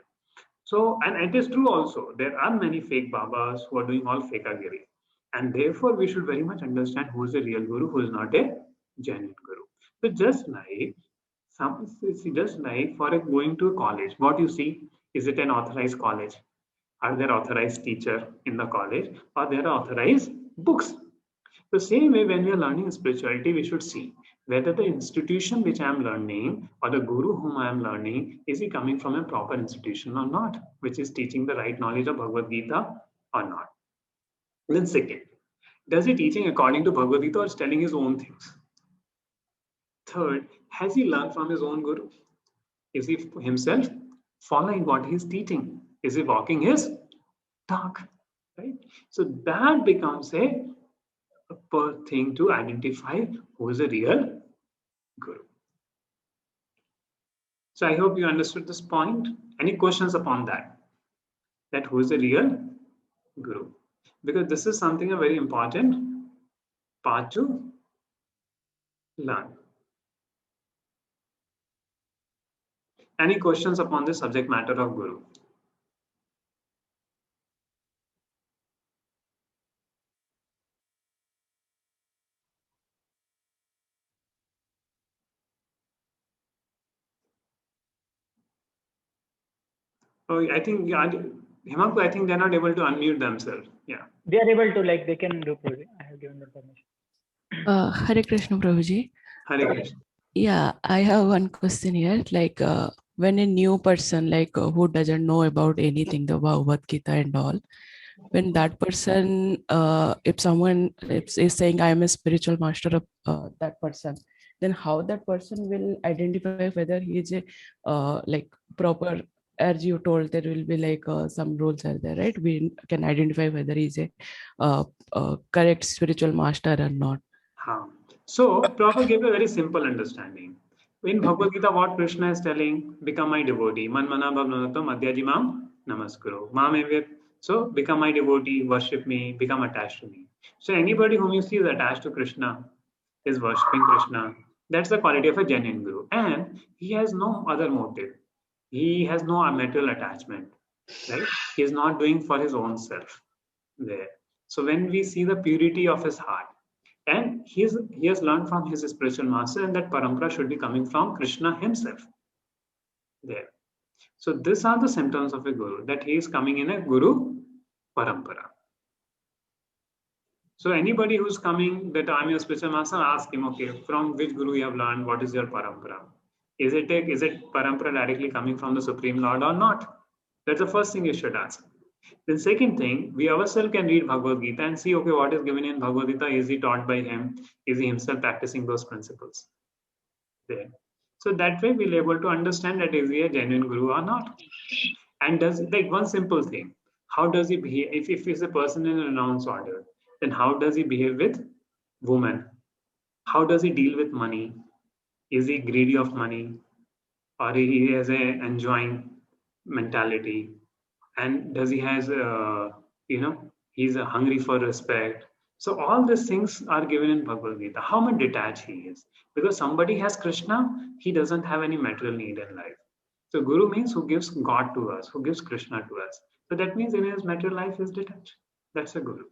So, and it is true also, there are many fake babas who are doing all fakagiri. And therefore, we should very much understand who is a real guru, who is not a genuine guru. So just like for going to a college, what you see, is it an authorized college? Are there authorized teacher in the college, or there are authorized books? The same way, when we are learning spirituality, we should see whether the institution which I am learning or the guru whom I am learning, is he coming from a proper institution or not, which is teaching the right knowledge of Bhagavad Gita or not. Then second, does he teaching according to Bhagavad Gita or is telling his own things? Third, has he learned from his own guru? Is he himself following what he is teaching? Is he walking his talk? Right? So that becomes a thing to identify who is a real guru. So I hope you understood this point. Any questions upon that? That who is the real guru? Because this is something a very important part to learn. Any questions upon the subject matter of guru? Oh, I think Himaku, I think they're not able to unmute themselves. Yeah. They are able to, like, they can do project. I have given the permission. Hare Krishna, Prabhuji. Hare Krishna. Yeah, I have one question here. Like, when a new person, like, who doesn't know about anything, the Bhagavad Gita and all, when that person, if someone is saying, I am a spiritual master of that person, then how that person will identify whether he is a like proper, as you told, there will be like some rules are there, right? We can identify whether he's a correct spiritual master or not. So Prabhupada gave a very simple understanding. In Bhagavad Gita, what Krishna is telling, become my devotee. Man mana bhavnanato madhyaji mam namaskaro. So become my devotee, worship me, become attached to me. So anybody whom you see is attached to Krishna, is worshipping Krishna. That's the quality of a genuine guru. And he has no other motive. He has no material attachment. Right? He is not doing for his own self there. So when we see the purity of his heart, and he has learned from his spiritual master, and that parampara should be coming from Krishna himself there. So these are the symptoms of a guru, that he is coming in a guru parampara. So anybody who's coming that I'm your spiritual master, ask him, okay, from which guru you have learned, what is your parampara? Is it parampara directly coming from the Supreme Lord or not? That's the first thing you should ask. The second thing, we ourselves can read Bhagavad Gita and see, okay, what is given in Bhagavad Gita, is he taught by him? Is he himself practicing those principles? There. So that way we'll be able to understand that is he a genuine guru or not. And does, like, one simple thing, how does he behave? If he's a person in a renounce order, then how does he behave with women? How does he deal with money? Is he greedy of money? Or he has a enjoying mentality? And does he has, he's hungry for respect. So all these things are given in Bhagavad Gita. How much detached he is. Because somebody has Krishna, he doesn't have any material need in life. So Guru means who gives God to us, who gives Krishna to us. So that means in his material life is detached. That's a Guru.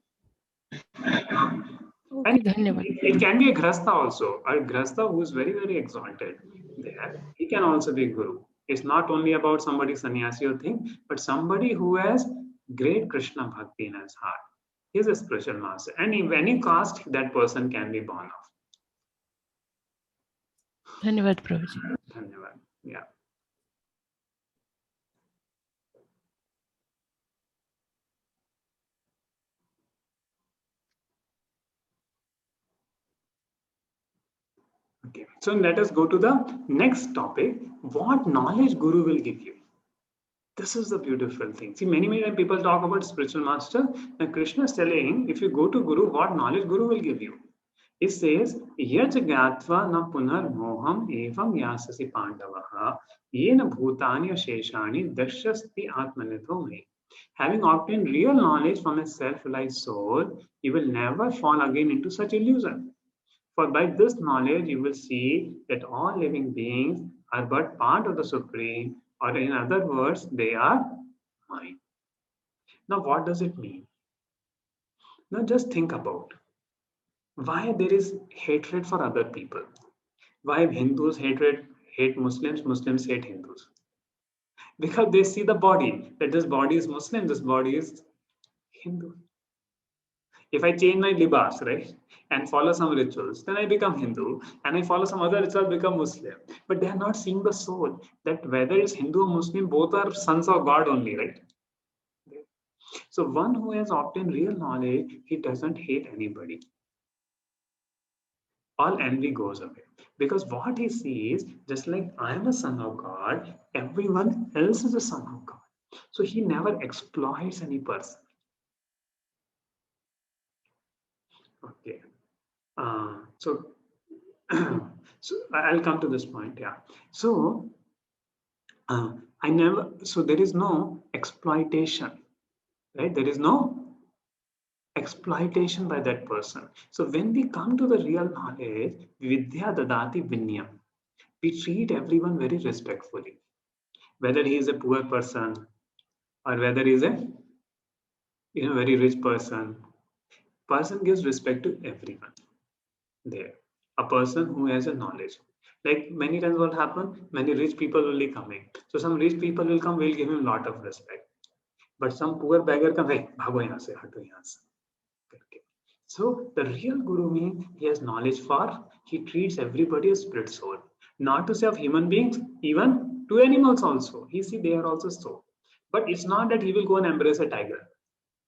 And it can be a Grhastha also. A Grhastha who is very, very exalted. He can also be Guru. It's not only about somebody sannyasi or thing, but somebody who has great Krishna bhakti in his heart. He is a spiritual master. And in any caste, that person can be born of. Dhanyavad, Prabhuji. Dhanyavad. Yeah. Okay, so let us go to the next topic. What knowledge Guru will give you? This is the beautiful thing. See, many people talk about spiritual master. Now Krishna is telling, if you go to Guru, what knowledge Guru will give you? It says, Yaj gatva na punar moham evam yasasi pandavaha yena bhutani sheshani dashyasti atmanito me. Having obtained real knowledge from a self-realized soul, you will never fall again into such illusion. For by this knowledge, you will see that all living beings are but part of the Supreme, or in other words, they are mine. Now, what does it mean? Now, just think about why there is hatred for other people. Why Hindus hate Muslims, Muslims hate Hindus. Because they see the body, that this body is Muslim, this body is Hindu. If I change my libas, right, and follow some rituals, then I become Hindu, and I follow some other rituals, become Muslim. But they are not seeing the soul, that whether it's Hindu or Muslim, both are sons of God only, right? So one who has obtained real knowledge, he doesn't hate anybody. All envy goes away. Because what he sees, just like I am a son of God, everyone else is a son of God. So he never exploits any person. Okay. So so I'll come to this point. Yeah. So there is no exploitation, right? There is no exploitation by that person. So when we come to the real knowledge, vidya dadati vinyam, we treat everyone very respectfully, whether he is a poor person or whether he is a very rich person. Person gives respect to everyone there. A person who has a knowledge. Like many times what happen, many rich people will be coming. So some rich people will come, we'll give him a lot of respect. But some poor beggar come, hey, bhago yahan se, hato yahan se. Okay. So the real guru means he has knowledge for, he treats everybody as spirit soul. Not to say of human beings, even to animals also. He see they are also soul. But it's not that he will go and embrace a tiger.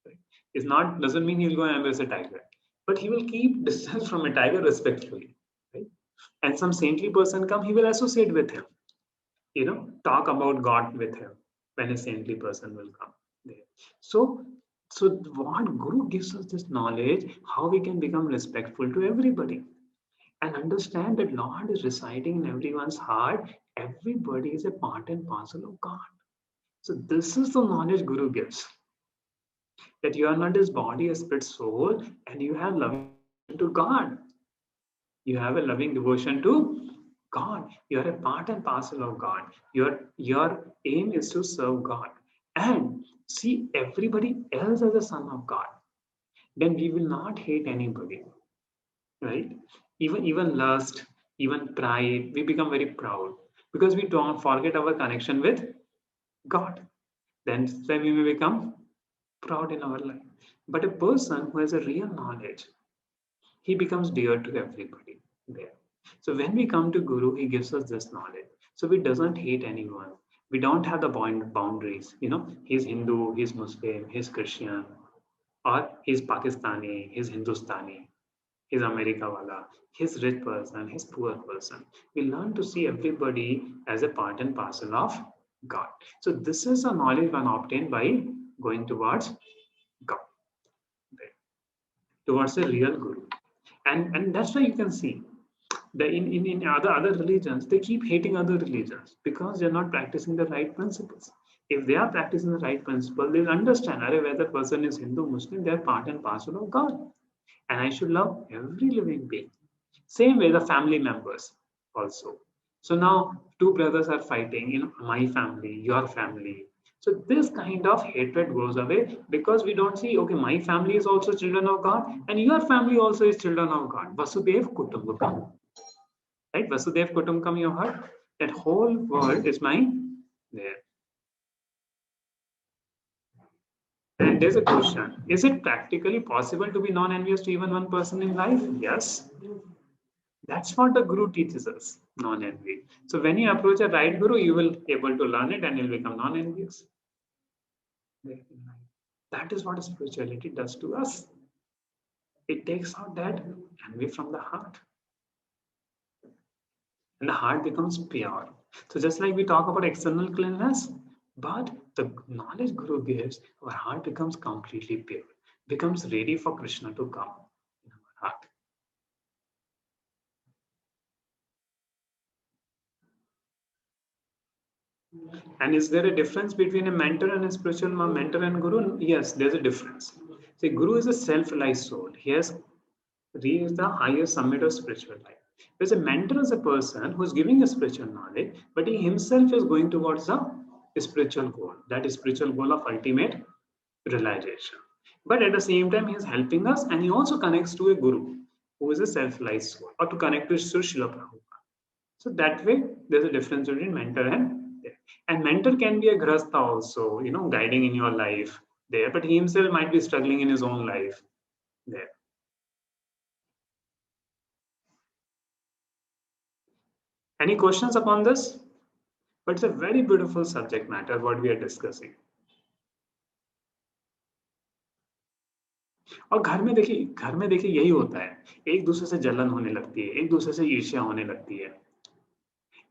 Right? It's not, doesn't mean he will go and embrace a tiger. But he will keep distance from a tiger respectfully. Right? And some saintly person come, he will associate with him. Talk about God with him when a saintly person will come there. So what Guru gives us this knowledge, how we can become respectful to everybody and understand that Lord is residing in everyone's heart. Everybody is a part and parcel of God. So this is the knowledge Guru gives. That you are not his body, a spirit, soul, and you have loving to God. You have a loving devotion to God. You are a part and parcel of God. Your aim is to serve God and see everybody else as a son of God. Then we will not hate anybody, right? Even lust, even pride, we become very proud because we don't forget our connection with God. Then we may become proud in our life. But a person who has a real knowledge, he becomes dear to everybody there. So when we come to Guru, he gives us this knowledge. So we doesn't hate anyone. We don't have the boundaries. He's Hindu, he's Muslim, he's Christian, or he's Pakistani, he's Hindustani, he's America wala, he's rich person, he's poor person. We learn to see everybody as a part and parcel of God. So this is a knowledge one obtained by going towards God, towards a real Guru. And that's why you can see that in other religions, they keep hating other religions because they're not practicing the right principles. If they are practicing the right principle, they'll understand whether person is Hindu, Muslim, they're part and parcel of God. And I should love every living being. Same way the family members also. So now two brothers are fighting, my family, your family. So this kind of hatred goes away because we don't see, okay, my family is also children of God and your family also is children of God. Vasudev Kutumbakam. Right? Vasudev Kutumbakam, you heard? That whole world is mine there. And there's a question. Is it practically possible to be non-envious to even one person in life? Yes. That's what the Guru teaches us, non-envy. So when you approach a right Guru, you will be able to learn it and you'll become non-envious. That is what spirituality does to us. It takes out that envy from the heart. And the heart becomes pure. So just like we talk about external cleanliness, but the knowledge Guru gives, our heart becomes completely pure, becomes ready for Krishna to come in our heart. And is there a difference between a mentor and a spiritual mentor and guru? Yes, there's a difference. See, guru is a self-realized soul. He has reached the highest summit of spiritual life. Whereas a mentor is a person who is giving a spiritual knowledge, but he himself is going towards the spiritual goal. That is spiritual goal of ultimate realization. But at the same time, he is helping us, and he also connects to a guru who is a self-realized soul, or to connect to Srila Prabhupada. So that way, there's a difference between mentor and mentor can be a grasta also, guiding in your life there, but he himself might be struggling in his own life there. Any questions upon this? But it's a very beautiful subject matter what we are discussing. और घर में देखिए यही होता है, एक दूसरे से जलन होने लगती है, एक दूसरे से ईर्ष्या होने लगती है,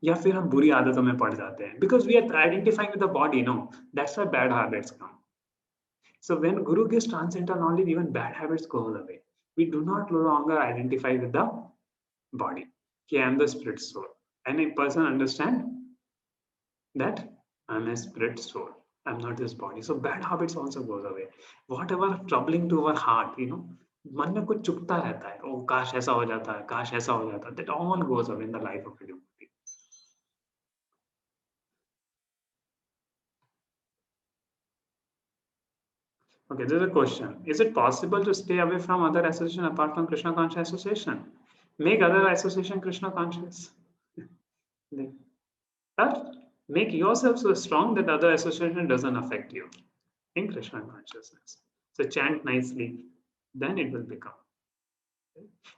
या फिर हम बुरी आदतों में पड़ जाते हैं, because we are identifying with the body, no, that's why bad habits come. So when Guru gives transcendental knowledge, even bad habits go away. We do not no longer identify with the body. I am the spirit soul, and a person understand that I'm a spirit soul. I'm not this body. So bad habits also goes away. Whatever troubling to our heart, मन में कुछ चुपता रहता है, ओ काश ऐसा हो जाता है, काश ऐसा हो जाता है. That all goes away in the life of a devotee. Okay, there's a question. Is it possible to stay away from other association apart from Krishna conscious association? Make other association Krishna conscious. Or make yourself so strong that other association doesn't affect you in Krishna consciousness. So chant nicely, then it will become.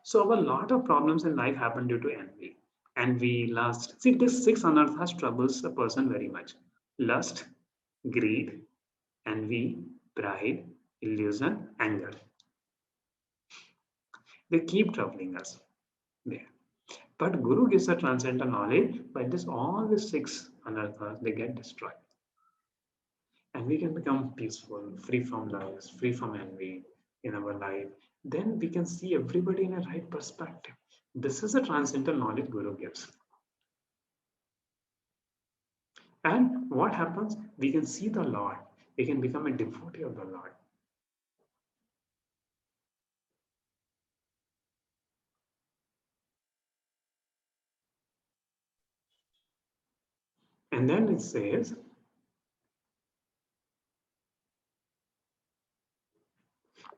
So a lot of problems in life happen due to envy. Envy, lust. See, this 6 anarthas troubles a person very much. Lust, greed, envy, pride, illusion, anger. They keep troubling us there. But Guru gives a transcendental knowledge. By this, all the 6 anarthas, they get destroyed. And we can become peaceful, free from lust, free from envy in our life. Then we can see everybody in a right perspective. This is a transcendental knowledge Guru gives. And what happens? We can see the Lord. We can become a devotee of the Lord. And then it says,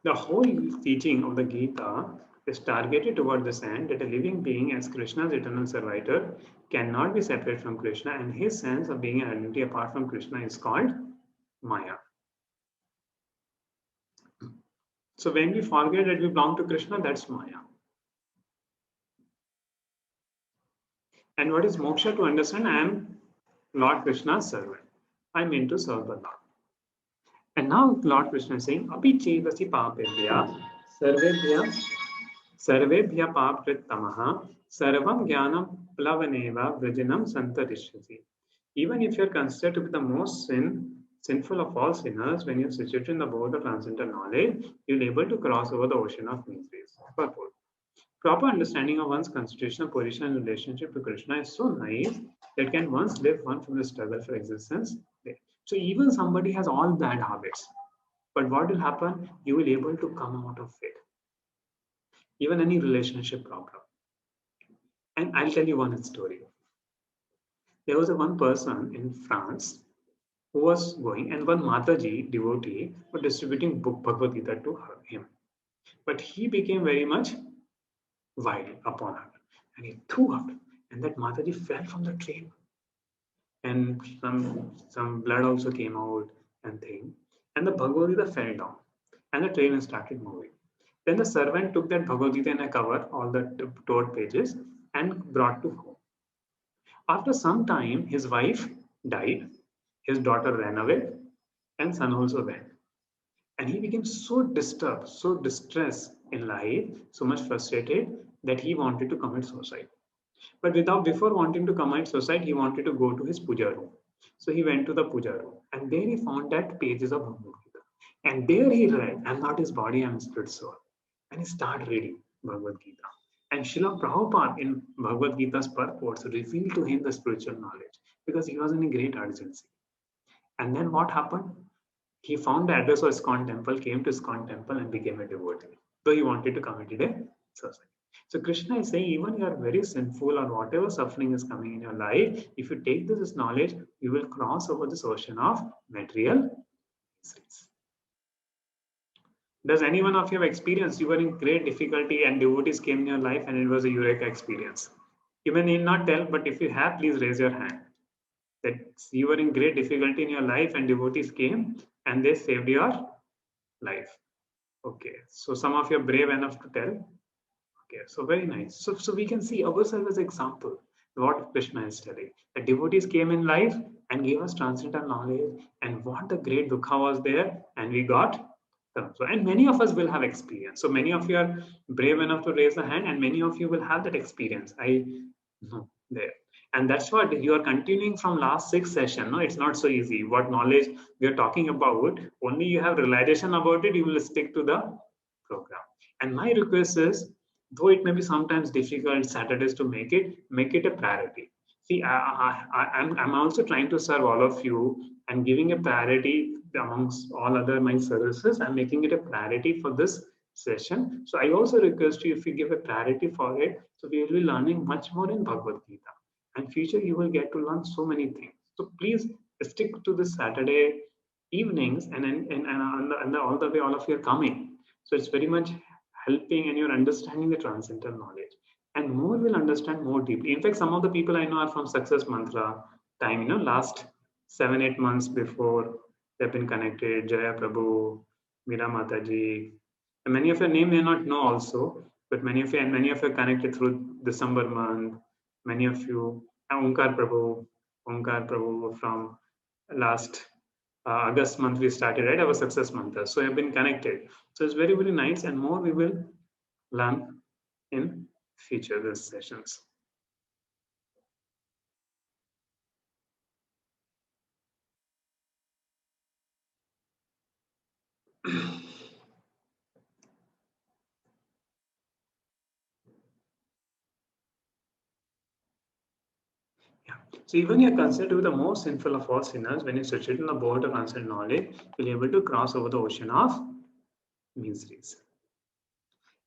the whole teaching of the Gita is targeted toward this end that a living being as Krishna's eternal servitor cannot be separate from Krishna, and his sense of being an identity apart from Krishna is called Maya. So when we forget that we belong to Krishna, that's Maya. And what is moksha? To understand, I am Lord Krishna's servant. I mean to serve the Lord. And now Lord Krishna is saying, Api chevasi papebhya sarvebhya paprit tamaha sarvam jnanam plavaneva vrajanam santarishyasi. Even if you are considered to be the most sinful of all sinners, when you are situated in the boat of transcendental knowledge, you will be able to cross over the ocean of miseries. Purport. Proper understanding of one's constitutional position and relationship to Krishna is so nice that can once lift one from the struggle for existence. So even somebody has all bad habits, but what will happen? You will be able to come out of it. Even any relationship problem. And I'll tell you one story. There was one person in France who was going, and one Mataji devotee was distributing book Bhagavad Gita to him. But he became very much wild upon her, and he threw up, and that Mataji fell from the train. And some blood also came out and thing, and the Bhagavad Gita fell down, and the train started moving. Then the servant took that Bhagavad Gita in a cover, all the torn pages, and brought to home. After some time, his wife died, his daughter ran away, and son also went. And he became so disturbed, so distressed in life, so much frustrated that he wanted to commit suicide. But before wanting to commit suicide, he wanted to go to his puja room. So he went to the puja room, and there he found that pages of Bhagavad Gita. And there he read, I'm not his body, I'm his spirit soul. And he started reading Bhagavad Gita. And Srila Prabhupada in Bhagavad Gita's purports revealed to him the spiritual knowledge. because he was in a great urgency. And then what happened? He found the address of ISKCON temple, came to ISKCON temple and became a devotee, though he wanted to commit a suicide. So Krishna is saying, even you are very sinful or whatever suffering is coming in your life, if you take this knowledge, you will cross over this ocean of material miseries. Does any one of you have experienced you were in great difficulty and devotees came in your life and it was a eureka experience? You may need not tell, but if you have, please raise your hand. That you were in great difficulty in your life and devotees came and they saved your life. Okay, so some of you are brave enough to tell. Okay, so very nice. So we can see ourselves as example what Krishna is telling. The devotees came in life and gave us transcendental knowledge, and what the great dukkha was there, and we got. So, and many of us will have experience. So many of you are brave enough to raise a hand, and many of you will have that experience. I know there. And that's what you are continuing from last 6 session. No, it's not so easy. What knowledge we are talking about, only you have realization about it, you will stick to the program. And my request is, though it may be sometimes difficult Saturdays to make it a priority. See, I'm also trying to serve all of you and giving a priority amongst all other my services. I'm making it a priority for this session. So I also request you, if you give a priority for it, so we will be learning much more in Bhagavad Gita. And future you will get to learn so many things. So please stick to the Saturday evenings and all the way all of you are coming. So it's very much helping and you're understanding the transcendental knowledge. And more will understand more deeply. In fact, some of the people I know are from Success Mantra time, last 7-8 months before they've been connected. Jaya Prabhu, Meera Mataji. And many of your name may not know also, but many of you are connected through December month. Many of you, Omkar Prabhu from last August month we started, right? Our Success Mantra. So I've been connected. So it's very, very nice, and more we will learn in future sessions. So even you are considered to be the most sinful of all sinners, when you sit in the boat of answered knowledge, you'll be able to cross over the ocean of miseries.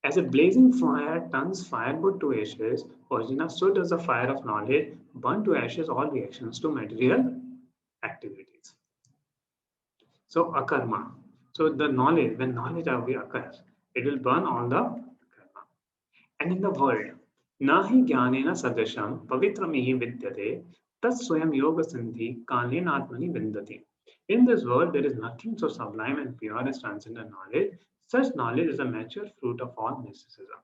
As a blazing fire turns firewood to ashes, Arjuna, so does the fire of knowledge burn to ashes all reactions to material activities. So akarma. So the knowledge, when knowledge occurs, it will burn all the karma. And in the world, nahi jnanena sadasham pavitramihi vidyate tat swayam yoga sandhi kalenatmani vindati. In this world, there is nothing so sublime and pure as transcendent knowledge. Such knowledge is a mature fruit of all mysticism.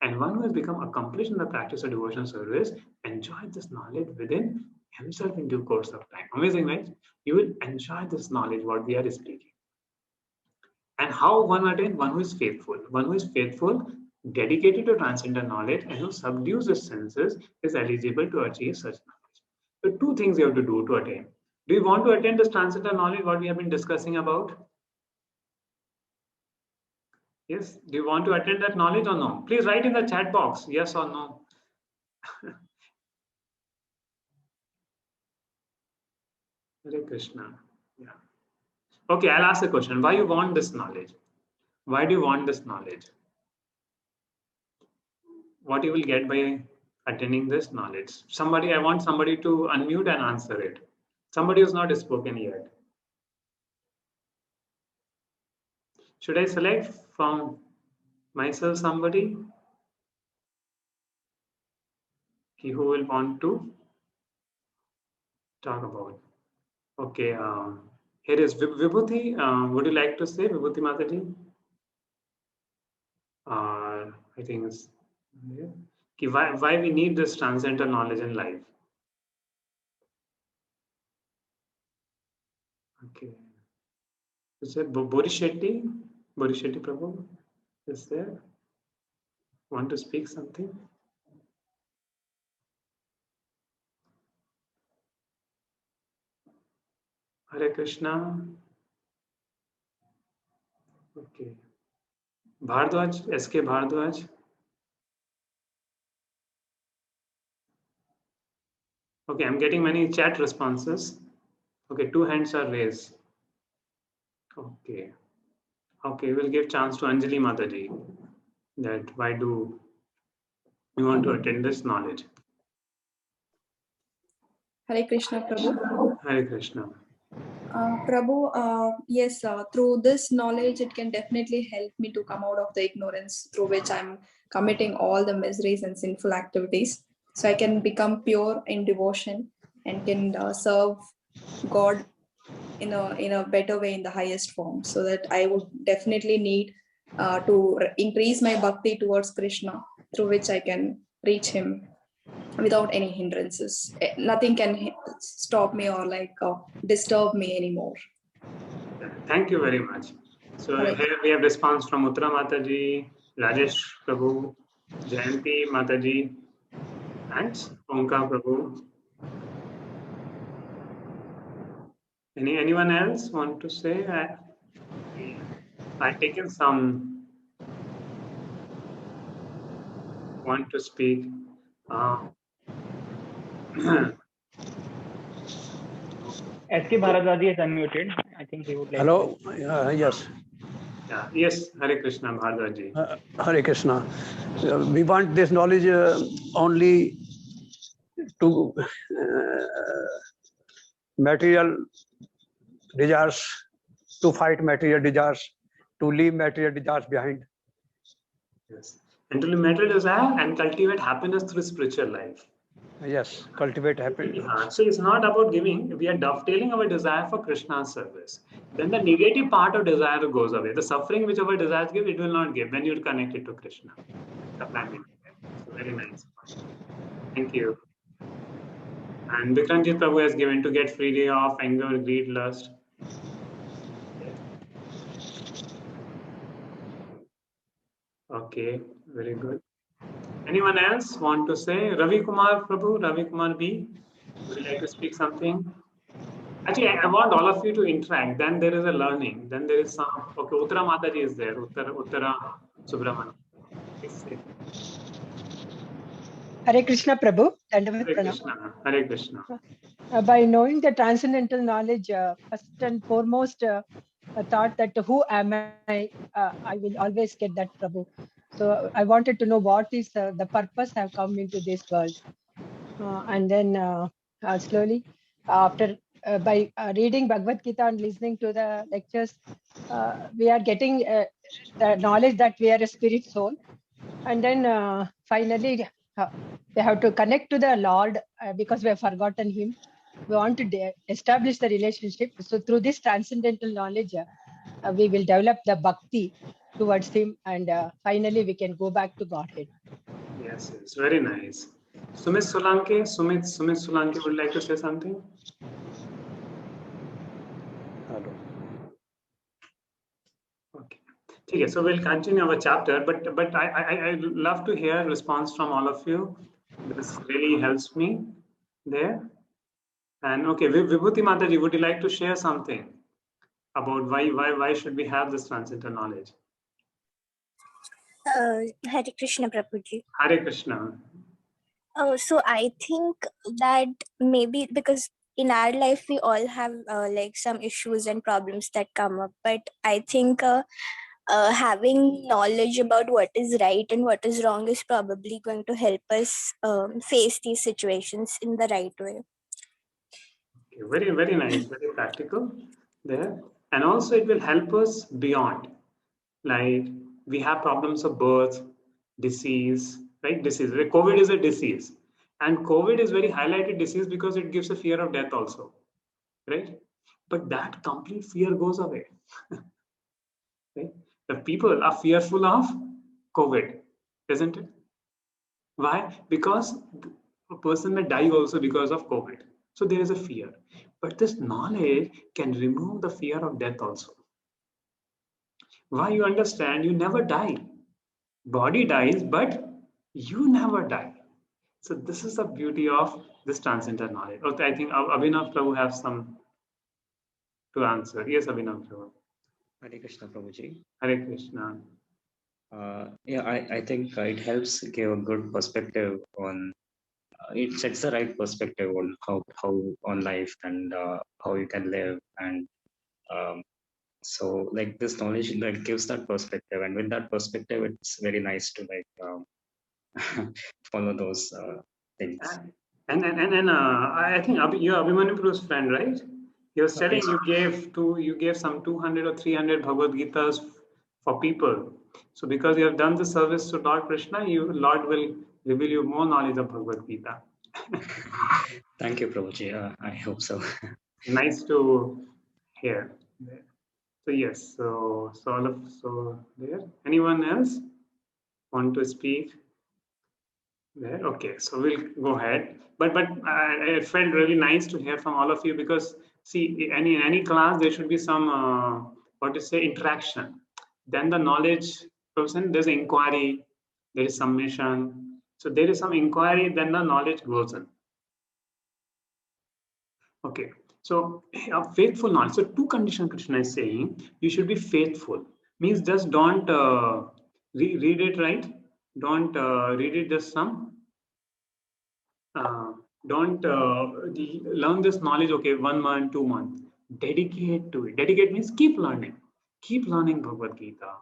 And one who has become accomplished in the practice of devotional service enjoys this knowledge within himself in due course of time. Amazing, right? You will enjoy this knowledge, what we are speaking. And how one attain? One who is faithful. One who is faithful, dedicated to transcendental knowledge, and who subdues his senses is eligible to achieve such knowledge. So 2 things you have to do to attain. Do you want to attain this transcendental knowledge, what we have been discussing about? Yes. Do you want to attain that knowledge or no? Please write in the chat box, yes or no. Hare Krishna. Yeah. Okay, I'll ask a question. Why you want this knowledge? Why do you want this knowledge? What you will get by attaining this knowledge? I want somebody to unmute and answer it. Somebody who's not spoken yet. Should I select from myself somebody? Who will want to talk about? Okay, here is Vibhuti. Would you like to say, Vibhuti Mataji? I think it's okay, why we need this transcendental knowledge in life. Okay. Is it Boris Shetty Prabhu is there? Want to speak something? Hare Krishna. Okay. Bhardwaj, SK Bhardwaj. Okay, I'm getting many chat responses. Okay, 2 hands are raised. Okay. Okay, we'll give chance to Anjali Mataji. That why do you want to attend this knowledge? Hare Krishna, Prabhu. Hare Krishna. Prabhu, yes, through this knowledge, it can definitely help me to come out of the ignorance through which I'm committing all the miseries and sinful activities. So I can become pure in devotion and can serve God in a better way, in the highest form. So that I would definitely need to increase my bhakti towards Krishna, through which I can reach Him without any hindrances. Nothing can stop me or disturb me anymore. Thank you very much. So Hare. here we have response from Uttara Mataji, Rajesh Prabhu, Jayanti Mataji, and Omkar Prabhu. Anyone else want to say? I've taken some want to speak. SK Bharadwaji is unmuted. I think he would like. Hello. Yes. Yeah. Yes. Hare Krishna, Bharadwaji. Hare Krishna. We want this knowledge only to material desires, to fight material desires, to leave material desires behind. Yes. And to live material desire and cultivate happiness through spiritual life. Yes, cultivate happiness. So it's not about giving, we are dovetailing our desire for Krishna's service. Then the negative part of desire goes away. The suffering which our desires give, it will not give when you connect it to Krishna. So very nice. Thank you. And Vikramjit Prabhu has given to get free of anger, greed, lust. Okay, very good. Anyone else want to say? Ravi Kumar Prabhu, Ravi Kumar B, would you like to speak something? Actually, I want all of you to interact. Then there is a learning. Then there is some. Okay, Uttara Mataji is there. Uttara Subramanian. Hare Krishna Prabhu. Hare Krishna. Hare Krishna. By knowing the transcendental knowledge, first and foremost, I thought that who am I? I will always get that Prabhu. So I wanted to know what is the purpose I have come into this world. And then slowly, after by reading Bhagavad Gita and listening to the lectures, we are getting the knowledge that we are a spirit soul. And then finally, we have to connect to the Lord because we have forgotten Him. We want to establish the relationship. So through this transcendental knowledge, we will develop the bhakti towards Him, and finally we can go back to Godhead. Yes, it's very nice. Sumit Solanki would like to say something. Hello. Okay, so we'll continue our chapter, but I love to hear response from all of you. This really helps me there. And okay, Vibhuti Mataji, would you like to share something about why should we have this transcendental knowledge? Hare Krishna Prabhuji. Hare Krishna. So I think that maybe because in our life we all have some issues and problems that come up, but I think having knowledge about what is right and what is wrong is probably going to help us face these situations in the right way. Okay, very, very nice, very practical there. And also it will help us beyond. Like we have problems of birth, disease, right? Disease. COVID is a disease. And COVID is very highlighted disease because it gives a fear of death also, right? But that complete fear goes away. Right? The people are fearful of COVID, isn't it? Why? Because a person may die also because of COVID. So there is a fear. But this knowledge can remove the fear of death also. Why? You understand, you never die. Body dies, but you never die. So this is the beauty of this transcendental knowledge. Okay, I think Abhinav Prabhu has some to answer. Yes, Abhinav Prabhu. Hare Krishna Prabhuji. Hare Krishna. Yeah, I think it helps give a good perspective on it sets the right perspective on how on life and how you can live, and so like this knowledge like gives that perspective, and with that perspective it's very nice to like follow those things. And I think you're Abhimanyu Guru's friend, right? He was telling you gave some 200 or 300 Bhagavad Gitas for people. So because you have done the service to Lord Krishna, Lord will reveal you more knowledge of Bhagavad Gita. Thank you, Prabhuji. I hope so. Nice to hear. So yes, so there. Anyone else want to speak? There. Okay, so we'll go ahead. But I felt really nice to hear from all of you, because see, in any class there should be some what to say, interaction. Then the knowledge person, there's inquiry, there is submission. So there is some inquiry, then the knowledge goes in. Okay, so faithful knowledge. So two conditions Krishna is saying. You should be faithful. Means just don't read it, right? Don't read it just some. Don't learn this knowledge, okay, 1 month, 2 months. Dedicate to it. Dedicate means keep learning. Keep learning Bhagavad Gita.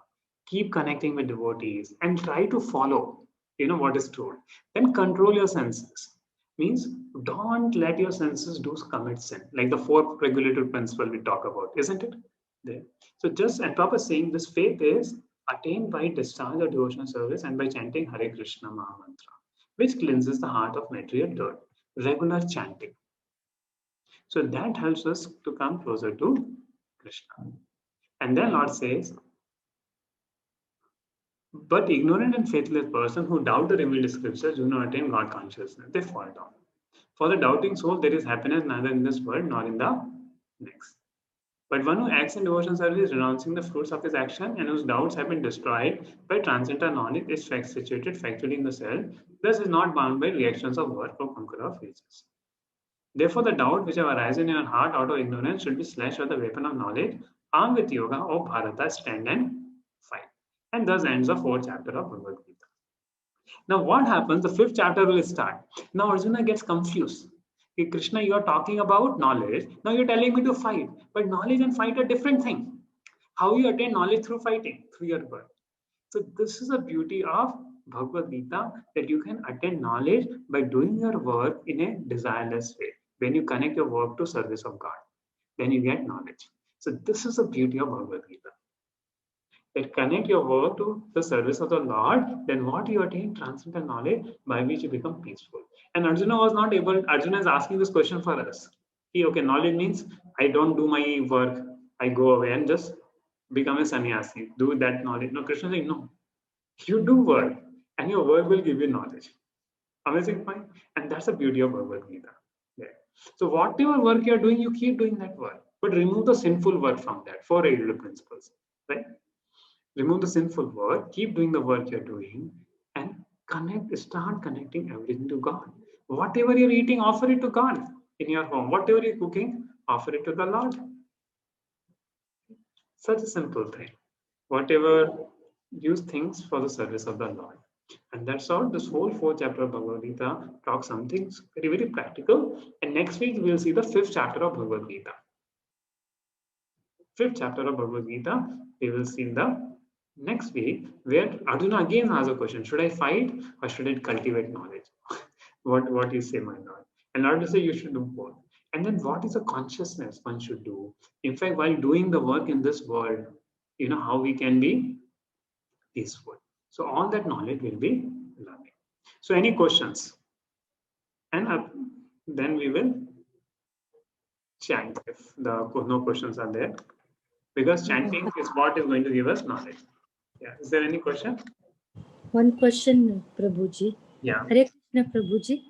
Keep connecting with devotees and try to follow, what is told. Then control your senses. Means don't let your senses do commit sin. Like the 4th regulative principle we talk about, isn't it? There. So just and Prabhupada saying this faith is attained by discharge of devotional service and by chanting Hare Krishna Mahamantra, which cleanses the heart of material dirt. Regular chanting. So that helps us to come closer to Krishna. And then Lord says, but ignorant and faithless person who doubt the revealed scriptures do not attain God consciousness. They fall down. For the doubting soul, there is happiness neither in this world nor in the next. But one who acts in devotion service, renouncing the fruits of his action, and whose doubts have been destroyed by transcendental knowledge, is situated factually in the self, thus is not bound by reactions of work or conqueror of ages. Therefore, the doubt which have arisen in your heart out of ignorance should be slashed with the weapon of knowledge. Armed with yoga, O Bharata, stand and fight. And thus ends the 4th chapter of Bhagavad Gita. Now, what happens? The 5th chapter will start. Now, Arjuna gets confused. Hey, Krishna, you are talking about knowledge. Now you're telling me to fight. But knowledge and fight are different things. How you attain knowledge through fighting? Through your work. So this is the beauty of Bhagavad Gita, that you can attain knowledge by doing your work in a desireless way. When you connect your work to service of God, then you get knowledge. So this is the beauty of Bhagavad Gita. That connect your work to the service of the Lord, then what you attain? Transcendental knowledge by which you become peaceful. And Arjuna was not able, Arjuna is asking this question for us. Okay, knowledge means I don't do my work, I go away and just become a sannyasi, do that knowledge. No, Krishna is saying, no, you do work and your work will give you knowledge. Amazing point. And that's the beauty of Bhagavad Gita. Yeah. So whatever work you're doing, you keep doing that work, but remove the sinful work from that. 4 regulative principles, right? Remove the sinful work, keep doing the work you're doing, and start connecting everything to God. Whatever you're eating, offer it to God in your home. Whatever you're cooking, offer it to the Lord. Such a simple thing. Whatever, use things for the service of the Lord. And that's all. This whole 4th chapter of Bhagavad Gita talks something very, very practical. And next week, we'll see the 5th chapter of Bhagavad Gita. 5th chapter of Bhagavad Gita, we will see the next week, where Arjuna again has a question: should I fight or should I cultivate knowledge? what you say, my Lord? And Lord will say you should do both. And then what is the consciousness one should do? In fact, while doing the work in this world, how we can be peaceful. So all that knowledge will be learning. So any questions? And then we will chant if no questions are there. Because chanting is what is going to give us knowledge. Yeah. Is there any question? One question, Prabhuji. Yeah. Hare Krishna, Prabhuji.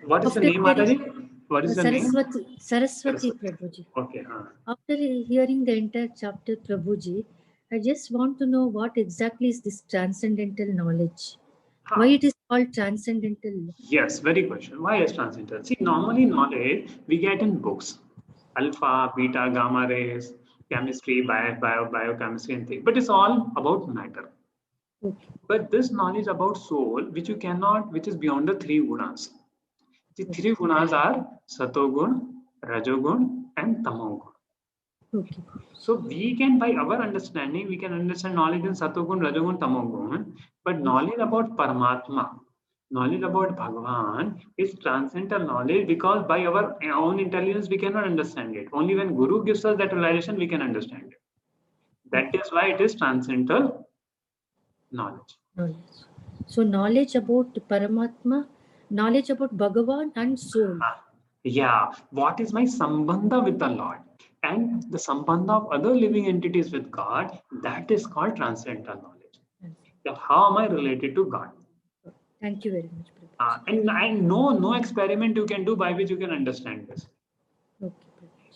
What is the name, Mataji? What is the name? Saraswati, Prabhuji. Okay. After hearing the entire chapter, Prabhuji, I just want to know what exactly is this transcendental knowledge. Why it is called transcendental? Yes, very good question. Why is transcendental? See, normally knowledge we get in books. Alpha, beta, gamma rays, chemistry, biochemistry and things. But it's all about matter. Okay. But this knowledge about soul, which is beyond the 3 gunas. The three gunas are Satogun, Rajogun, and Tamogun. Okay. So we can, by our understanding, we can understand knowledge in Satogun, Rajogun, Tamogun, but knowledge about Paramatma, knowledge about Bhagavan is transcendental knowledge, because by our own intelligence we cannot understand it. Only when Guru gives us that realization we can understand it. That is why it is transcendental knowledge. So knowledge about Paramatma, knowledge about Bhagavan and soul. Yeah, what is my sambandha with the Lord? And the sambandha of other living entities with God, that is called transcendental knowledge. That how am I related to God? Thank you very much, Prabhu. And I know no experiment you can do by which you can understand this. Okay.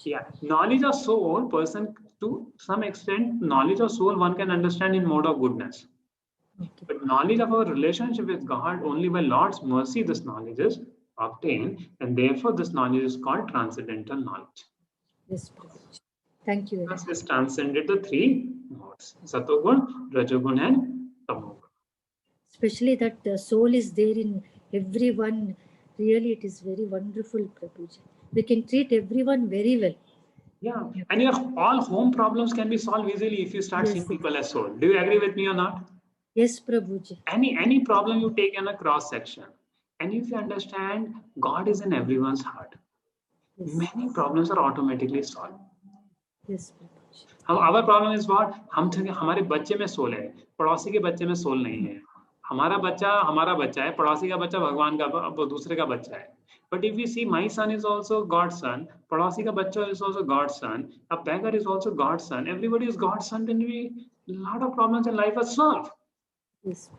Yeah, knowledge of soul, person to some extent, knowledge of soul one can understand in mode of goodness. But knowledge of our relationship with God, only by Lord's mercy this knowledge is obtained, and therefore this knowledge is called transcendental knowledge. Yes, Prabhu. Thank you very much. This is transcended the three modes: Satogun, Rajogun, and Tamogun. Especially that the soul is there in everyone. Really, it is very wonderful, Prabhuji. We can treat everyone very well. Yeah, and your all home problems can be solved easily if you start seeing people as soul. Do you agree with me or not? Yes, Prabhuji. Any problem you take in a cross section, and if you understand God is in everyone's heart, many problems are automatically solved. Yes. Our problem is what? हम हमारे बच्चे में soul है, पड़ोसी के बच्चे में soul नहीं है. हमारा बच्चा है, पड़ोसी का बच्चा भगवान का दूसरे का बच्चा है. But if we see, my son is also God's son, पड़ोसी का बच्चा is also God's son, a beggar is also God's son, everybody is God's son, then a lot of problems in life are solved. Yes.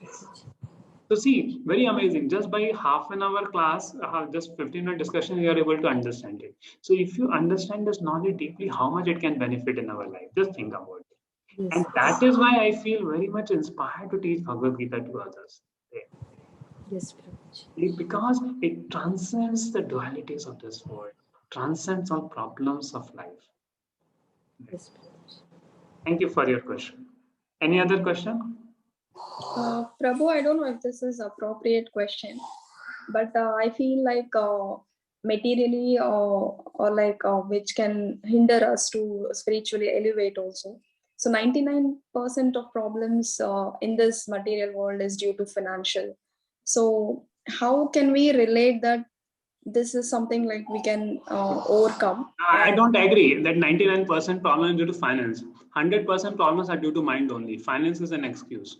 So see, very amazing. Just by half an hour class, just 15-minute discussion, you are able to understand it. So if you understand this knowledge deeply, how much it can benefit in our life, just think about it. Yes. And that is why I feel very much inspired to teach Bhagavad Gita to others. Yes, Prabhuji. Because it transcends the dualities of this world, transcends all problems of life. Yes, Prabhuji. Thank you for your question. Any other question? Prabhu, I don't know if this is appropriate question, but I feel like materially or like which can hinder us to spiritually elevate also. So 99% of problems in this material world is due to financial. So how can we relate that this is something like we can overcome? I don't agree that 99% problem is due to finance. 100% problems are due to mind only. Finance is an excuse.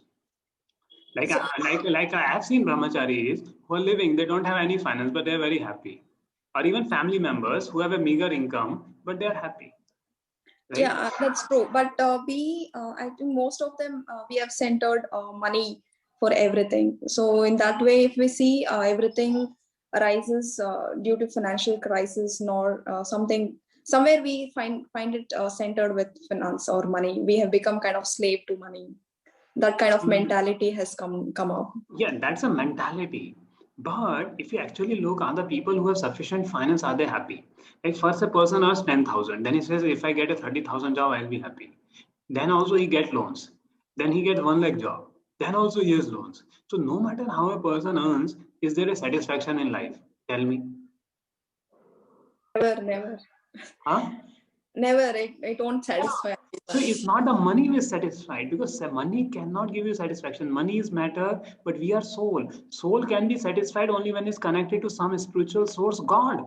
Like I have seen brahmacharis who are living, they don't have any finance, but they're very happy. Or even family members who have a meager income, but they're happy. Right? Yeah, that's true. But I think most of them, we have centered money for everything. So in that way, if we see everything arises due to financial crisis, nor somewhere we find it centered with finance or money. We have become kind of slave to money. That kind of mentality has come up. Yeah, that's a mentality. But if you actually look at the people who have sufficient finance, are they happy? Like first a person earns 10,000, then he says, if I get a 30,000 job, I'll be happy. Then also he gets loans. Then he gets 1 lakh job. Then also he has loans. So no matter how a person earns, is there a satisfaction in life? Tell me. Never. Huh? Never, it won't satisfy. So it's not the money which is satisfied, because money cannot give you satisfaction. Money is matter, but we are soul. Soul can be satisfied only when it's connected to some spiritual source, God.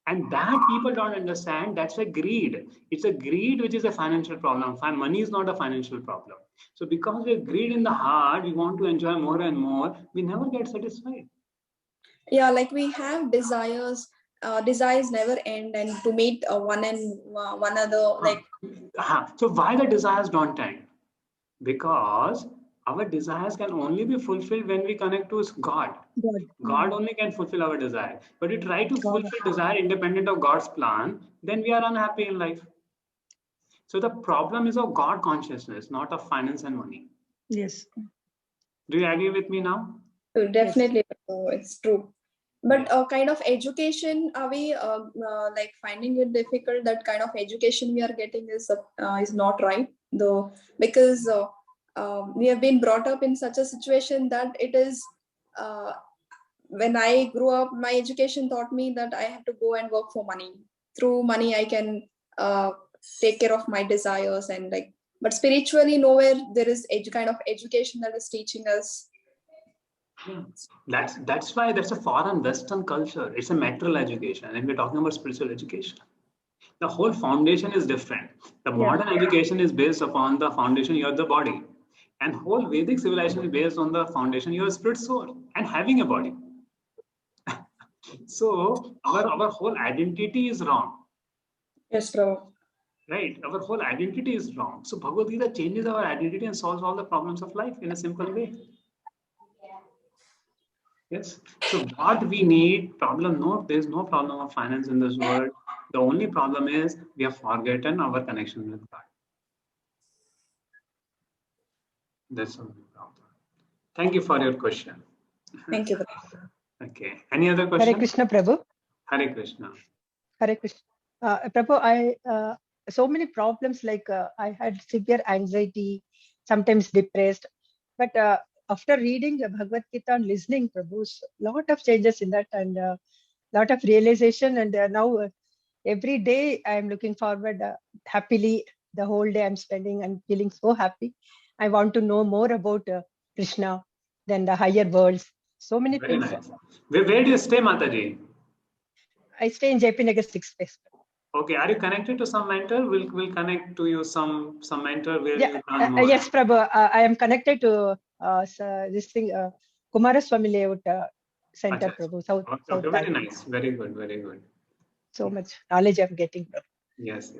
And that people don't understand. That's a greed. It's a greed which is a financial problem. Money is not a financial problem. So because we have greed in the heart, we want to enjoy more and more. We never get satisfied. Yeah, like we have desires. Desires never end, and to meet one another, like. So why the desires don't end? Because our desires can only be fulfilled when we connect to God. God only can fulfill our desire. But we try to fulfill desire independent of God's plan, then we are unhappy in life. So the problem is of God consciousness, not of finance and money. Yes. Do you agree with me now? Definitely, it's true. But kind of education, are we like finding it difficult? That kind of education we are getting is not right, though, because we have been brought up in such a situation that it is when I grew up, my education taught me that I have to go and work for money. Through money, I can take care of my desires and like. But spiritually, nowhere there is kind of education that is teaching us. That's why that's a foreign Western culture. It's a material education, and we're talking about spiritual education. The whole foundation is different. The modern education is based upon the foundation you are the body, and whole Vedic civilization is based on the foundation you are spirit soul and having a body. So our whole identity is wrong. Yes, Prabhu. Right, our whole identity is wrong. So Bhagavad Gita changes our identity and solves all the problems of life in a simple way. Yes. So what we need, there's no problem of finance in this world. The only problem is we have forgotten our connection with God. That's the only problem. Thank you for your question. Thank you. Okay. Any other question? Hare Krishna, Prabhu. Hare Krishna. Hare Krishna. Prabhu, so many problems, like I had severe anxiety, sometimes depressed, but after reading the Bhagavad Gita and listening, Prabhu's lot of changes in that and lot of realization, and now every day I'm looking forward happily. The whole day I'm spending and feeling so happy. I want to know more about Krishna than the higher worlds. So many Very things. nice. Where do you stay, Mataji? I stay in JP Nagar 6th phase. Okay, are you connected to some mentor? We'll connect to you some mentor where you learn more. Yes, Prabhu. I am connected to this thing, Kumaraswamy Layout Center, Prabhu. South Very nice. Very good. Very good. So much knowledge I'm getting, Prabhu. Yes.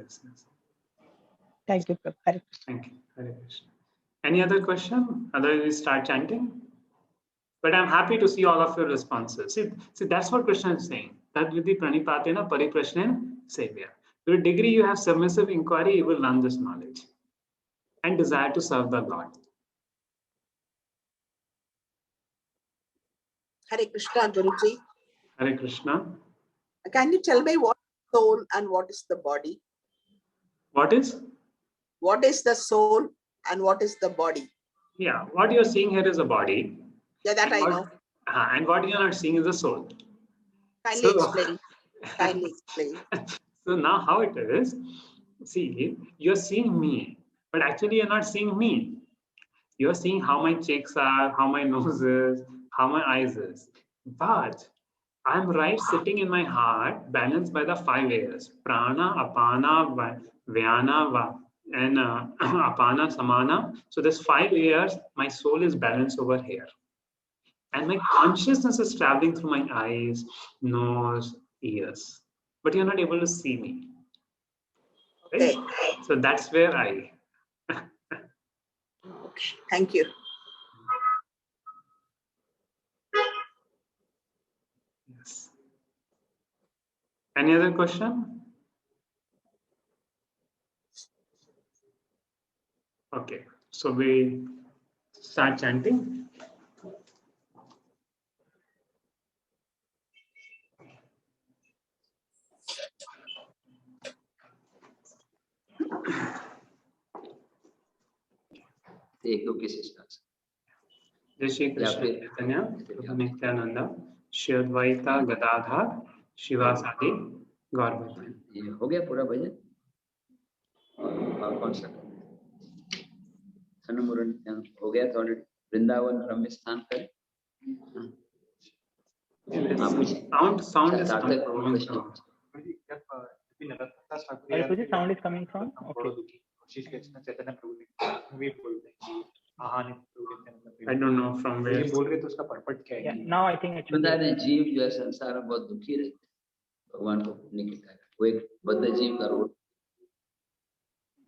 Thank you, Prabhu. Hare Krishna. Thank you. Hare Krishna. Any other question? Otherwise, we start chanting. But I'm happy to see all of your responses. See, that's what Krishna is saying. That with the pranipatena pariprashnena sevya. To a degree you have submissive inquiry, you will learn this knowledge and desire to serve the Lord. Hare Krishna, Guruji. Hare Krishna. Can you tell me what is soul and what is the body? What is? What is the soul and what is the body? Yeah, what you're seeing here is a body. Yeah, that I know. And what you're not seeing is the soul. Kindly explain. Kindly explain. So now how it is, see, you're seeing me, but actually you're not seeing me. You're seeing how my cheeks are, how my nose is, how my eyes is. But I'm right sitting in my heart, balanced by the 5 layers. Prana, Apana, Vyana, and Apana, Samana. So there's 5 layers. My soul is balanced over here. And my consciousness is traveling through my eyes, nose, ears. But you're not able to see me. Right? Okay. So that's where I. Okay. Thank you. Yes. Any other question? Okay. So we start chanting. Jai Shri Krishna Chaitanya, Prabhu Nityananda, Shri Advaita Gadadhar, Shivasadi, Gaur Bhatan. ये हो गया पूरा भजन और कौन सा सन्मुरन हो गया तो वृंदावन रम्य स्थान पर Sound is coming from. Sound is coming from. Okay. I don't know from where. Yeah, now I think it's. जीव जो है संसार में बहुत दुखी रहते भगवान को निकलता है वो एक बद्ध जीव का role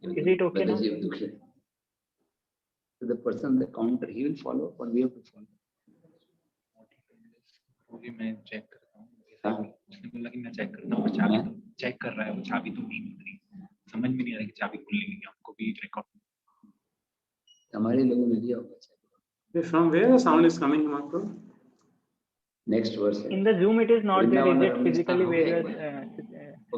Is it okay now? जीव दुखी रहते so the person the counter he will follow or we have to follow मैं चेक करता हूँ उसने बोला कि मैं चेक करता हूँ चाबी तो चेक कर रहा है वो चाबी तो नहीं मिल रही समझ में नहीं आ रहा कि चाबी खुलने लगी हमको भी रिकॉर्ड हमारे लोगों ने दिया होगा from where the sound is coming, Marco? Next verse in the Zoom it is not there. Is it physically where you are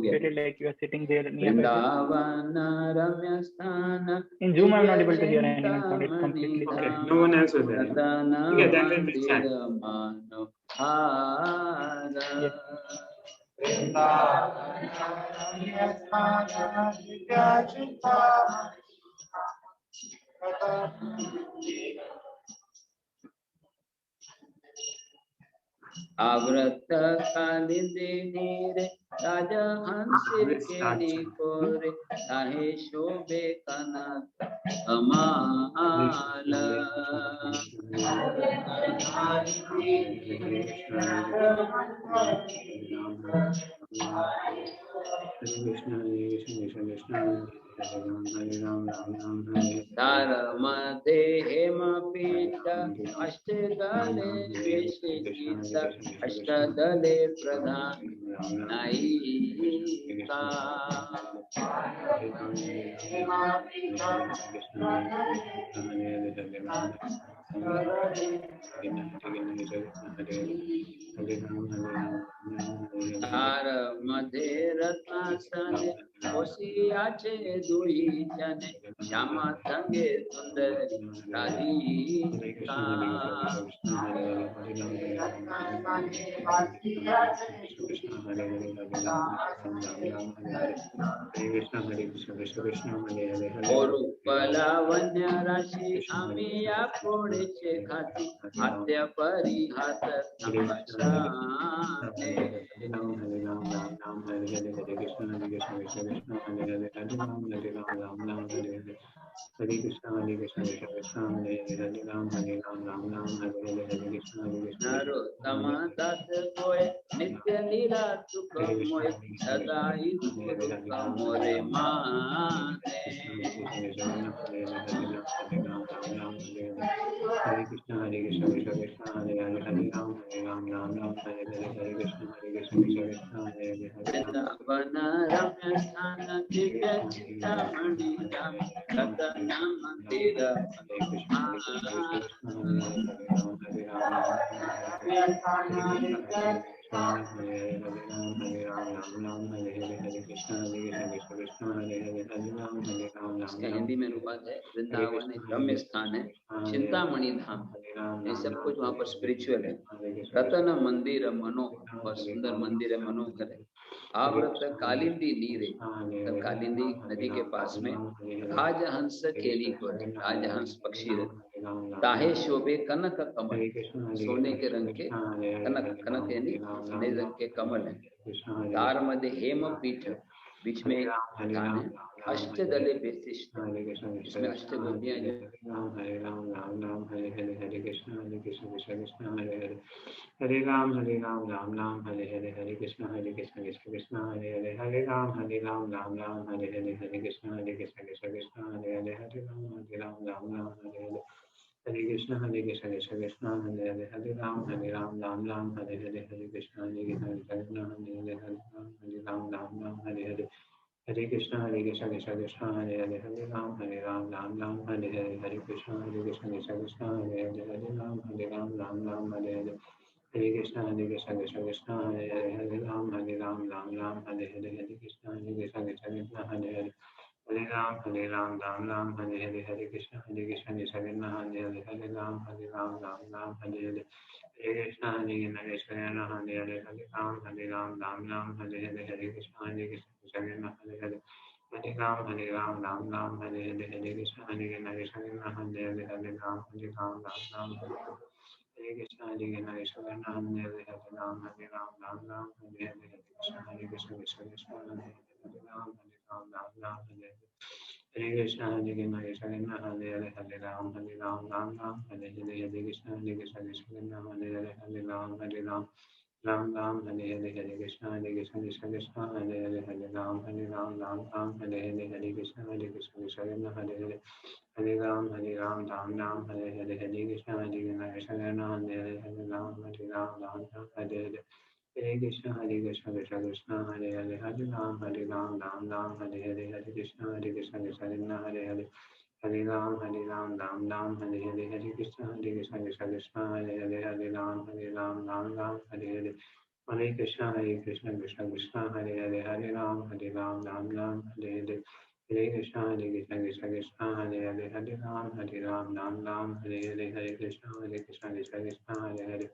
Get it like you are sitting there near Vrindavana Ramya Sthana. In Zoom, I'm not able to hear anyone sound. It's completely Okay, no one else was there. Okay, then we'll chant. Avrat kalinde nire raja hansir keli kore tahe shobhe kanat amala. Dharamate hema pita ashtadale vishishita ashtadale pradhan naika. Dhara madhe ratnasane Oshiache dui jane Shama thange sundari radhika. Orupala rashi amiya podeche khati hatya parihat samashane. Hare Krishna, Hare Krishna, Krishna Krishna, Hare Hare, Hare Ram, Hare Ram, Ram Ram, Hare Hare, Hare Krishna, Hare Krishna. Narottama das koe nitya nira sukha moe sadai sukha more mane. Hare Krishna, Hare Krishna, Krishna Krishna, Hare Hare, Hare Ram, Hare Ram, Ram Ram, Hare Hare, Hare Krishna, Hare Krishna, Krishna Krishna, Hare Hare, Hare Ram. Vrindavana Ramya Sthana Divya Chintamani Dham Ratana Mandira इसका हिंदी में अनुवाद है वृंदावन एक रम्य स्थान है, चिंतामणि धाम है, ये सब कुछ वहाँ पर स्पिरिचुअल है। रतन मंदिर मनोहर, बहुत सुंदर मंदिर है, मनोहर है। आवृत कालिंदी नीर है, कालिंदी नदी के पास में राजहंस केली को, राजहंस पक्षी है। ताहे शोभे कनक कमल, सोने के रंग के कनक, कनक यानी सोने रंग के कमल है। तार मध्य हेम पीठ, बीच में एक स्थान है, अष्टदले विशिष्ट, इसमें अष्टगोपियां जो। हरे राम राम राम हरे हरे, हरे कृष्ण कृष्ण कृष्ण हरे हरे, हरे राम राम राम हरे हरे, हरे कृष्ण कृष्ण कृष्ण हरे हरे, हरे राम राम राम हरे हरे, हरे कृष्ण कृष्ण कृष्ण हरे हरे, हरे राम राम राम हरे हरे, हरे कृष्ण कृष्ण कृष्ण हरे हरे, हरे राम राम राम हरे हरे, हरे कृष्ण कृष्ण कृष्ण हरे हरे, हरे राम राम राम हरे हरे, हरे कृष्ण कृष्ण कृष्ण हरे हरे, हरे राम राम राम हरे हरे, हरे कृष्ण कृष्ण कृष्ण हरे हरे, हरे राम राम राम हरे हरे, हरे कृष्ण कृष्ण कृष्ण हरे हरे, हरे राम राम राम हरे हरे, हरे कृष्ण कृष्ण कृष्ण हरे हरे, हरे राम राम राम हरे हरे, हरे कृष्ण कृष्ण कृष्ण हरे हरे, हरे राम राम राम हरे हरे, हरे कृष्ण कृष्ण कृष्ण हरे हरे, हरे राम राम राम हरे हरे, हरे कृष्ण कृष्ण कृष्ण हरे हरे, हरे राम राम राम हरे हरे, हरे कृष्ण कृष्ण कृष्ण हरे हरे, हरे राम राम राम हरे हरे, हरे कृष्ण कृष्ण कृष्ण हरे हरे, हरे राम राम राम हरे हरे, हरे कृष्ण कृष्ण कृष्ण हरे हरे, हरे राम राम राम हरे हरे, हरे कृष्ण कृष्ण कृष्ण हरे हरे, हरे राम राम राम हरे हरे, हरे कृष्ण कृष्ण कृष्ण हरे हरे, हरे राम राम राम हरे हरे, हरे कृष्ण कृष्ण कृष्ण हरे हरे, हरे राम राम राम हरे हरे, हरे कृष्ण कृष्ण कृष्ण हरे हरे, हरे राम राम राम हरे हरे, हरे कृष्ण कृष्ण कृष्ण हरे हरे, हरे राम राम राम हरे हरे, हरे कृष्ण कृष्ण कृष्ण हरे हरे, हरे राम राम राम हरे हरे, हरे कृष्ण कृष्ण कृष्ण हरे हरे, हरे राम राम राम हरे हरे, हरे कृष्ण कृष्ण कृष्ण हरे हरे, हरे Ram Ram Ram Hare Hare, Hare Krishna, Krishna Krishna, Hare Hare, Hare Ram, Ram Ram, Hare Hare. Hare Krishna, Krishna Krishna, Hare Hare, Hare Ram, Ram Ram, Hare Hare. Hare Krishna, Krishna Krishna, Hare Hare.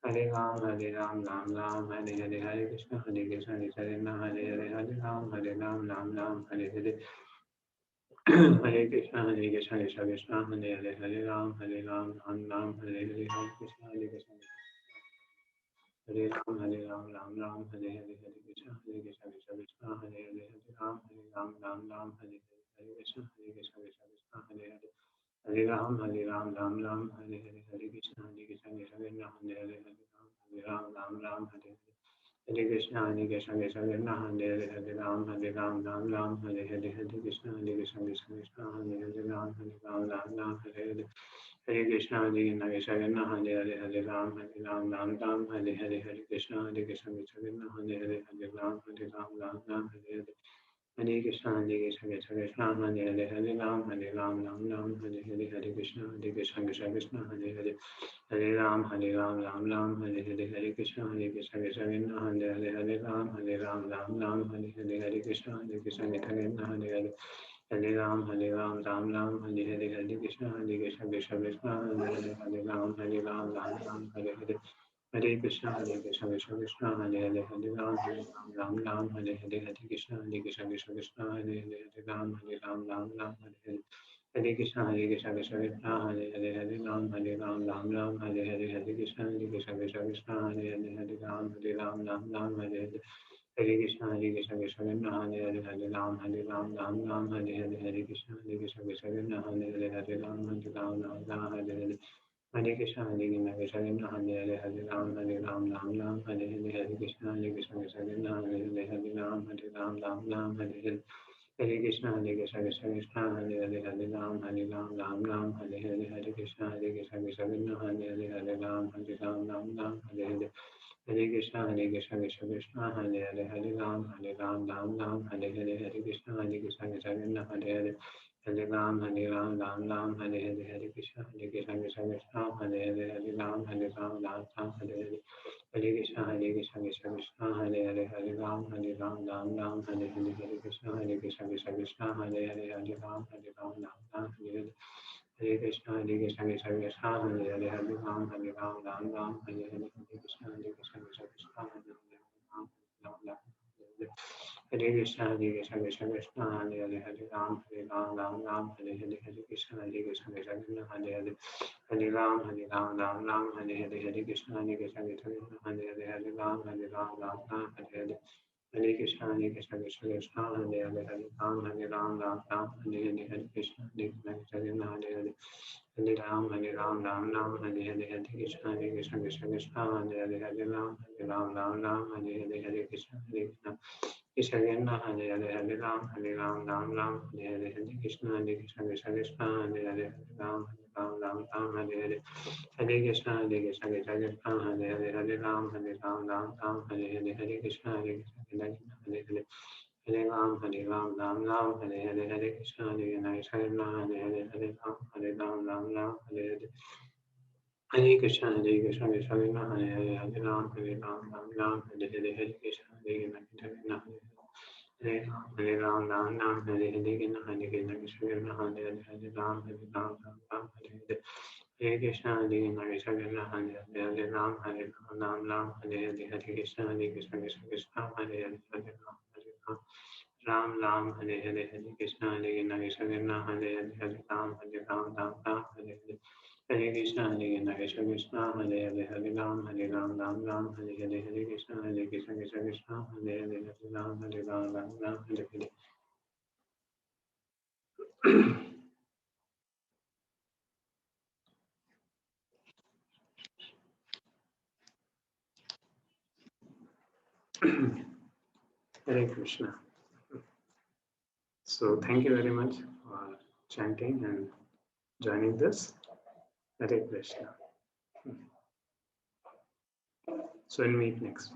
Hare Ram, Ram Ram, Hare Hare. Hare Krishna, Krishna Krishna, Hare Hare, Hare Ram, Ram Hare Hare. Hare Krishna, Krishna Krishna, Hare Hare, Hare Ram, Ram Hare Hare. Hare Krishna, Krishna. Hare Ram, Ram, Hare Hare, Hare Krishna, Krishna Krishna, Hare Hare, Hare Ram, Ram, Hare Hare, Hare Krishna, Krishna Krishna, Hare Hare, Hare Ram, Ram, Hare Hare, Hare Krishna, Krishna Krishna, Hare Hare, Hare Ram, Ram, Hare Hare, Hare Krishna, Krishna Krishna, Hare Hare, Hare Ram, Ram, Hare Hare, Hare Krishna, Krishna Krishna, Hare Hare, Ram, Hare Hare. Hare Krishna, Krishna Krishna, Hare Hare, Hare Ram, Ram, Hare Hare, Hare Krishna, Krishna Krishna, Hare Hare, Hare Ram, Hare Hare. Hare Krishna, Krishna Krishna, Hare Hare, Hare Ram, Hare Ram, Hare Hare, Hare Krishna, Krishna Krishna, Hare Hare, Hare Ram, Ram, Hare Hare, Hare Krishna, Krishna Krishna, Hare Hare, Hare Ram, Ram, Hare Hare, Hare Krishna, Krishna Krishna, Hare Hare. Hare Ram, Ram, Hare Hare, Hare Krishna, Krishna Krishna, Hare Hare, Hare Ram, Ram, Hare Hare. Hare Krishna, Krishna Krishna, Hare Hare, Hare Ram, Ram, Hare Hare, Hare Krishna, Krishna Krishna, Hare Hare, Hare Ram, Ram, Hare Hare. Hare Krishna, Krishna Krishna, Hare Hare, Hare Ram, Ram, Hare Hare, Hare Krishna, Krishna Krishna, Hare Hare, Hare Ram, Ram, Hare Hare. Hare Krishna, Krishna Krishna, Hare Hare, Hare Ram, Ram, Hare Hare, Hare Krishna, Krishna Krishna, Hare Hare, Hare Ram, Hare Hare. Hare Krishna, Krishna Krishna, Hare Hare, Hare Ram, Ram, Hare Hare, Hare Krishna, Krishna Krishna, Hare Hare, Hare Ram, Ram, Hare Hare. Hare Krishna, Krishna Krishna, Hare Hare, Hare Ram, Ram, Hare Hare, Hare Krishna, Krishna Krishna, Hare Hare, Hare Ram, Ram, Hare Hare. Hare Krishna, Krishna Krishna, Hare Hare, Hare Ram, Ram, Hare Hare, Hare Krishna, Krishna Krishna, Hare Hare, Hare Ram, Ram, Hare Hare, Hare Krishna, Krishna Krishna, Hare Hare, Hare Ram, Ram, Hare Hare. Hare Krishna, Krishna Krishna, Hare Hare, Hare Ram, Ram, Hare Hare, Hare Krishna, Krishna, Hare Hare, Hare Ram, Hare Hare. Hare Krishna, Krishna Krishna, Hare Hare, Hare Ram, Ram, Hare Hare, Hare Krishna, Krishna Krishna, Hare Hare, Hare Krishna, Krishna Krishna, Hare Hare, Hare Ram, Ram, Hare Hare, Hare Krishna, Krishna Krishna, Hare Hare, Hare Ram, Ram, Hare Hare, Hare Krishna, Krishna Krishna, Hare Hare, Hare Ram, Hare Hare. Hare Krishna, Krishna Krishna, Hare Hare, Hare Ram, Ram, Hare Hare, Hare Krishna, Krishna Krishna, Hare Hare, Hare Ram, Ram, Hare Hare, Hare Krishna, Krishna Krishna, Hare Hare, Hare Ram, Ram, Hare Hare, Hare Krishna, Krishna Krishna, Hare Hare, Hare Ram, Ram, Hare Hare, Hare Krishna, Krishna Krishna, Hare Hare, Hare Ram, Hare Hare. Hare Krishna, Krishna Krishna, Hare Hare, Hare Ram, Ram, Hare Hare, Hare Krishna, Krishna Krishna, Hare Hare, Hare Ram, Ram, Hare Hare, Hare Krishna, Krishna Krishna, Hare Hare, Hare Ram, Ram, Hare Hare. Hare Krishna, Krishna Krishna, Hare Hare, Hare Ram, Ram, Hare Hare, Hare Krishna, Krishna Krishna, Hare Hare, Hare Ram, Hare Hare, Hare Krishna, Hare Hare, Ram, Hare Hare. Hare Krishna, Krishna Krishna, Hare Hare, Ram, Hare Hare, Hare Krishna, Krishna Krishna, Hare Hare, Hare Ram, Hare Hare, Hare Krishna, Krishna Krishna, Hare Hare, Hare Ram, Hare Hare. Hare Krishna, Krishna Krishna, Hare Hare, Hare Ram, Hare Hare, Hare Krishna, Krishna Krishna, Hare Hare, Hare Ram, Hare Hare. Hare Krishna. So thank you very much for chanting and joining this. Hare Krishna. So we'll meet next.